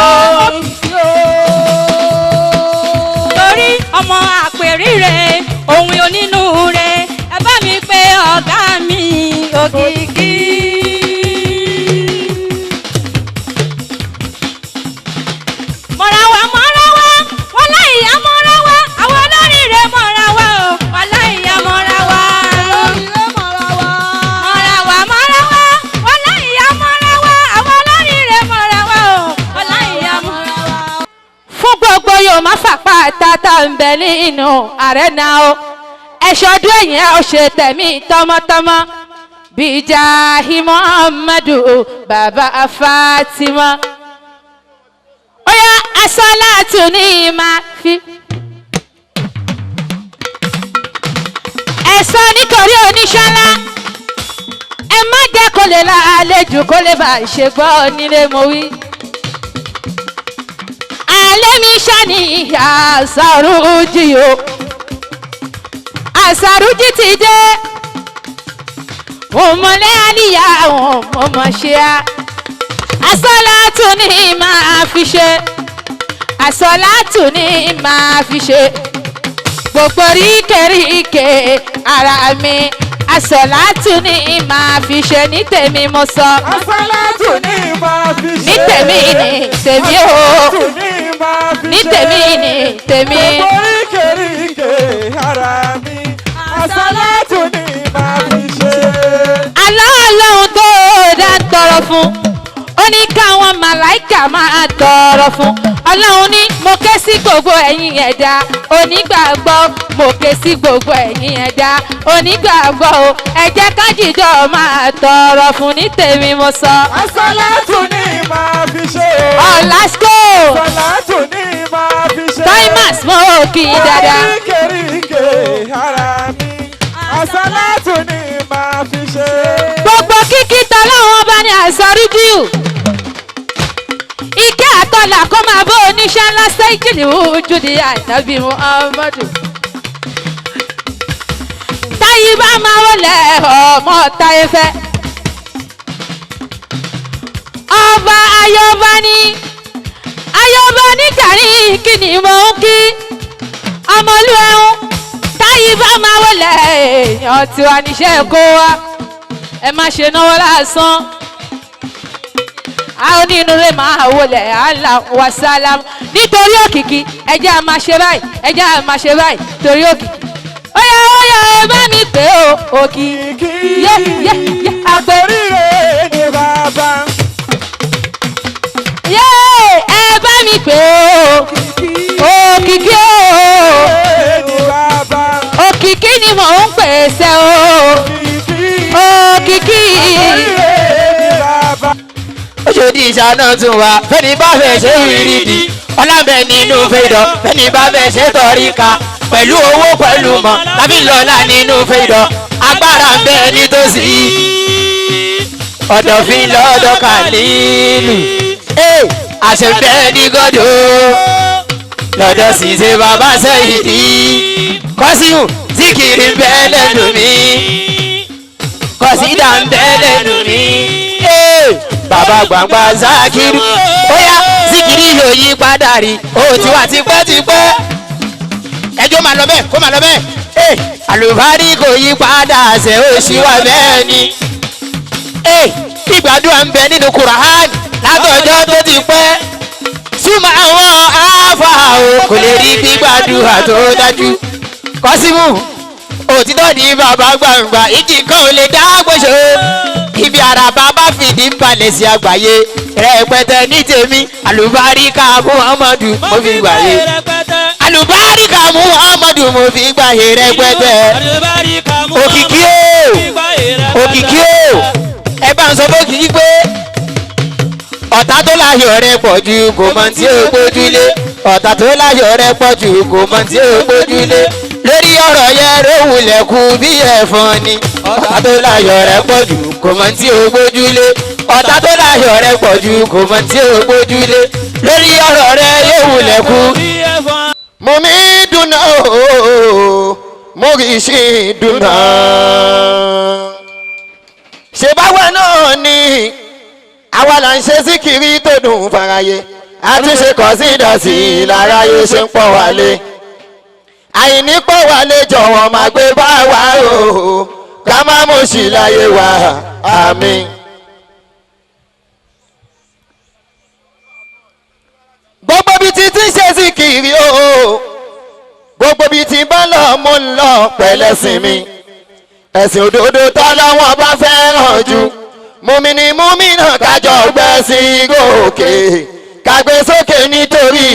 torí ọmọ àpèrè ohun onínú rẹ̀ ẹ bá mi pé ọ̀gá mi Òkìkí. mọ̀ràwá mọ̀ràwá wọ́n láìyá mọ̀ràwá àwọn olóríire mọ̀ràwá o wọ́n láìyá mọ̀ràwá. mọ̀ràwá mọ̀ràwá wọ́n láìyá mọ̀ràwá àwọn olóríire mọ̀ràwá o wọ́n láìyá mọ̀ràwá. fún gbogbo yóò má fàpá tata ń bẹ nínú àrẹ́nà o ẹ̀ṣọ́dún ẹ̀yìn ẹ̀ ó ṣe tẹ̀mí tọmọtọmọ bíjà Muhammadu bàbá Fatima. Oya asọ́látù ní máa fi. ẹ̀sán nítorí oníṣọ́lá ẹ má jẹ́ kó lè la àlejò kó lè bá ṣe gbọ́ nílé mo wí. alẹ́ mi ṣàní àṣàrùjì o àṣàrùjì ti dé òmọ̀lẹ́ àníyá àwọn ọmọ ṣe á. Asọ́látù ní máa fi ṣe asọ́látù ní máa fi ṣe gbogbo ríkèríkè ara mi asọ́látù ní máa fi ṣe ní tèmi mo sọ. Asọ́látù ní máa fi ṣe ní tèmi ní tèmi o ní tèmi ní tèmi. gbogbo ríkèríkè ara mi asọ́látù ní máa fi ṣe. aláàlọ́hun tó dá tọrọ fún ó ní káwọn màláìkà máa tọrọ fún ọlọ́run ní mo ké sí gbogbo ẹ̀yin ẹ̀dá onígbàgbọ́ mo ké sí gbogbo ẹ̀yin ẹ̀dá onígbàgbọ́ o ẹ jẹ́ ká jìjọ máa tọrọ fún ní tèmi mo sọ. Àsálátù ni màá fi ṣe o. let's go. Àsálátù ni màá fi ṣe. Timas mo kì í dáadáa. Oríkèéríkè ara mi. Àsálátù ni màá fi ṣe. Gbogbo kíkí tọ́lọ́wọ́n bá ní àsọrídìí. Ike àtọ́là kó máa bó oníṣẹ́ ńlá sẹ́yìnjìlì ojúdi ànábì Muhammadu. Táyì bá máa wọlé ọmọ táyé fẹ́. Ọba ayọba ní kàrí kí ni mò ń kí. Ọmọlú ẹ̀hún táyì bá máa wọlé èèyàn tiwa níṣẹ́ kó wa. Ẹ má ṣe náwó lásán. Àwọn onínúure máa wọlé àlà wàsálàm nítorí òkìkí ẹjẹ́ a máa ṣe báyìí ẹjẹ́ a máa ṣe báyìí torí òkìkí. Óyá óyá ẹ bá mi pè ó òkìkí yé yé yé àpè. Oríire ni bàbá. Yé ẹ bá mi pè ó òkìkí ó. Ni bàbá. Òkìkí ni mò ń pèsè ó. Òkìkí. Oṣòdì ìṣáná tún wá fẹ́ni bá fẹ́ ṣe ìrìndì ọlábẹ̀ nínú fẹ́dọ̀ fẹ́ni bá fẹ́ ṣe tọ́ríka pẹ̀lú owó pẹ̀lú mọ̀ tàbí lọ́la nínú fẹ́dọ̀ agbára ń bẹ nítòsí ọ̀dọ̀fin lọ́dọ̀ kàlílù àṣẹ ń bẹ ní gọ́dọ̀ lọ́dọ̀ sì ṣe bàbá sẹ́yìn ní kọ́síhùn síkìrì ń bẹ lẹ́nu mi kọ́sídà ń bẹ lẹ́nu mi. Bàbá gbàngbà Zakiru bóyá síkìrì yóò yí padà rí o ti wà tipẹ́tipẹ́ ẹjọ́ máa lọ bẹ́ẹ̀ kó máa lọ bẹ́ẹ̀ àlùbárí kò yí padà ṣe ó sì wà bẹ́ẹ̀ ni ìgbàdúrà ń bẹ nínú Kùránì látọjọ́ tó ti pẹ́ súnmọ́ àwọn àáfà o kò lè rí gbígbàdúrà tó dájú Kọ́símù òtítọ́ ní bàbá gbàngbà ìjì kan ò lè dá gbèsè ibi àràbà bá fìdí ń balẹ̀ sí àgbáyé rẹpẹtẹ ní tèmi àlùbáríkà Muhammadu mo fi gbàyè àlùbáríkà Muhammadu mo fi gbàyè rẹpẹtẹ òkìkí o òkìkí o ẹ bá ń sọ fún òkìkí pé ọ̀tá tó láyọ̀ rẹ pọ̀ ju kò mọ̀ tí ó gbójúlé ọ̀tá tó láyọ̀ rẹ pọ̀ ju kò mọ̀ tí ó gbójúlé lórí ọ̀rọ̀ yẹn ló wulẹ̀ kú bí ẹ̀fọn ni ọ̀tá tó láyọ̀ rẹ pọ̀ jù kò mọ̀ tí ó gbójúlé ọ̀tá tó láyọ̀ rẹ pọ̀ jù kò mọ̀ tí ó gbójúlé lórí ọ̀rọ̀ rẹ yóò wulẹ̀ kú. mo mi dùnà ooo mo kì í ṣe dùnà. ṣèbáwá náà ni àwa là ń ṣe síkìrì tó dùn faraye àtúnṣe kọ̀ sí ìdọ̀sí láráyé ṣe ń pọ̀ wálé àìní pọ̀ wálé jọ̀wọ́ máa gbé bá wa o ká má mọ̀ sí láyé wa àmín. gbogbo bí ti ti ṣe sí kiri o gbogbo bí ti bá lọ mú lọ pẹ̀lẹ́sìn mi ẹ̀sìn òdodo tọ́lọ́wọ́n bá fẹ́ràn jù mùmínì mùmínà kájọ gbẹ́ sí gòkè kágbé sókè nítorí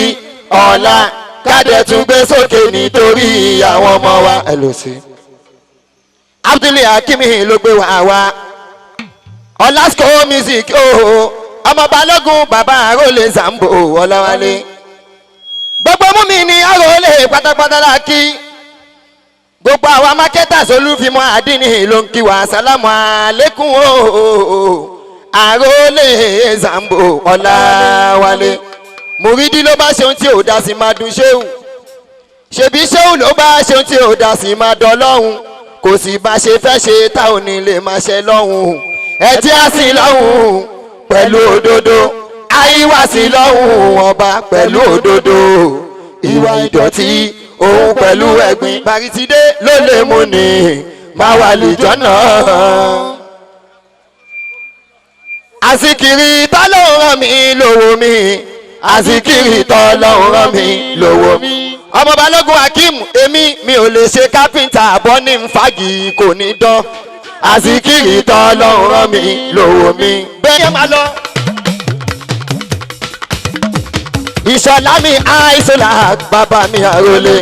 ọ̀la kádẹ tún gbé sókè nítorí àwọn ọmọ wa ẹ lọ sí. Abdul Hakimi ló gbé wa wá Ọlásìkò music ooo ọmọ balógun bàbá àròlé Zambo Ọláwálé gbogbo mú mi ní àròlé pátápátá láàkí gbogbo àwa marketers olúfimọ́ àdínní ló ń kí wa sálámù àlékún ooo àròlé Zambo Ọláwálé mùrídìí ló bá ṣeun tí ò dá sí máa dùn ṣéun ṣèbí ṣéun ló bá ṣeun tí ò dá sí máa dán lọ́hùn kò sì bá ṣe fẹ́ ṣe tá ò ní lè máa ṣe lọ́hùn ẹ tí a sì lọ́hùn pẹ̀lú òdodo àìwá sí lọ́hùn ọba pẹ̀lú òdodo ìwà ìdọ̀tí òun pẹ̀lú ẹ̀gbin Bàrítìdé ló lè mú ni máa wà lìjọ́ náà. àsìkiri tá ló ràn mí lówó mi àsìkiri tọ́ lọ́hùn rán mi lówó mi. ọmọ balógun Hakeem èmi mi ò lè ṣe kápẹ́ńtà bọ́ ní nfàgì kò ní dán àsìkiri tọ́ lọ́hùn rán mi lówó mi. bẹ́ẹ̀ máa lọ. ìṣọ̀lá mi àìsílà bàbá mi àròlé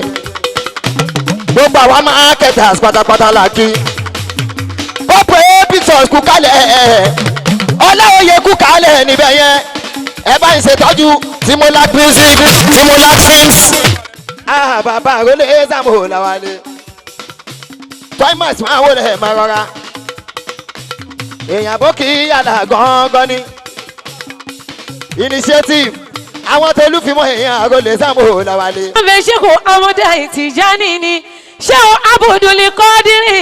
gbogbo àwa marketers pátápátá la kí ọ̀pọ̀ pictures kú kálẹ̀ ọláòye kú kálẹ̀ níbẹ̀ yẹn ẹ bá ń ṣètọ́jú Timolak music Timolak films. bàbá àròlé Sàámú Làwálé toimas máa wọlé máa rọra èèyàn bó kì í yàrá gangan ni initiative àwọn tẹlú fi mọ èèyàn àròlé Sàámú Làwálé. wọ́n fẹ́ ṣe kó amọ̀dá Tìjání ni ṣé o abudulayi kọ́dírì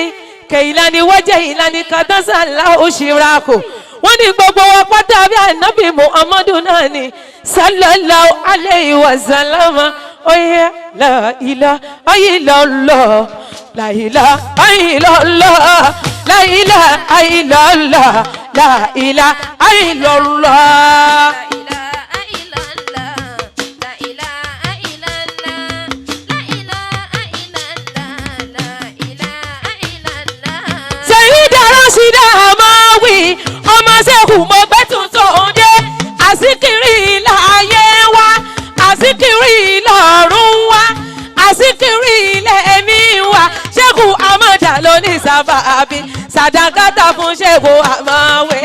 kẹ̀yìnlá ni wọ́n jẹ́ ìlànà kàdásánlá òṣìṣẹ́ wọ́n ní gbogbo wọn pátá bí ànábì Muhammadu náà ni sallallahu alayhi wa sallam oyè la ilaha illallah la ilaha illallah la ilaha illallah la ilaha illallah. Sida Amawi ọmọ sẹ́kù mo gbé tuntun òde àsìkiri láàyè wa àsìkiri lọ́rùn wa àsìkiri lẹ́mí wa sẹ́kù amọ̀dà lóní sábàbí sàdákàtà fún sẹ́kù Amawi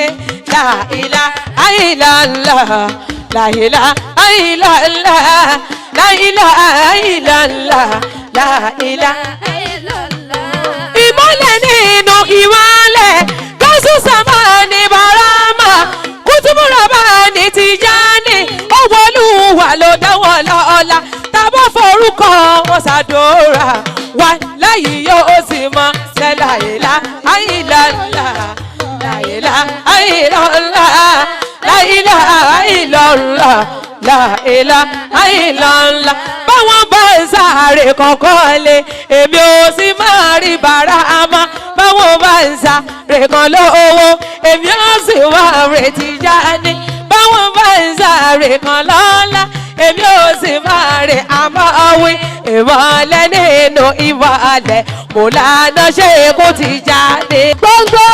láìlá àìlá ńlá láìlá àìlá ńlá láìlá àìlá ńlá láìlá àìlá ńlá. ìmọ̀lẹ̀ nínú ìmọ̀lẹ̀ Samani Barama Kutumuraba ni Tijani Owoluwa ló dáwọ́ lọ́la tábọ̀ forúkọ wọn ṣàdóra wà láyé yóò sì mọ ṣe láìlá àìlọ́lá láìlá àìlọ́lá láìlá àìlọ́lá láìlá àìlọ́lá báwọn bá ń sáré kọ̀ọ̀kan lé èmi ò sì máa rí Barama báwọn bá ń sáré kan lówó èmi ò sì wá retí Tijani báwọn bá ń sáré kan lọ́la èmi ò sì máa rè Amawi ìmọ̀lẹ̀ nínú ìmọ̀lẹ̀ Mọ̀lánà Ṣéèkù Tìjàní. gbogbo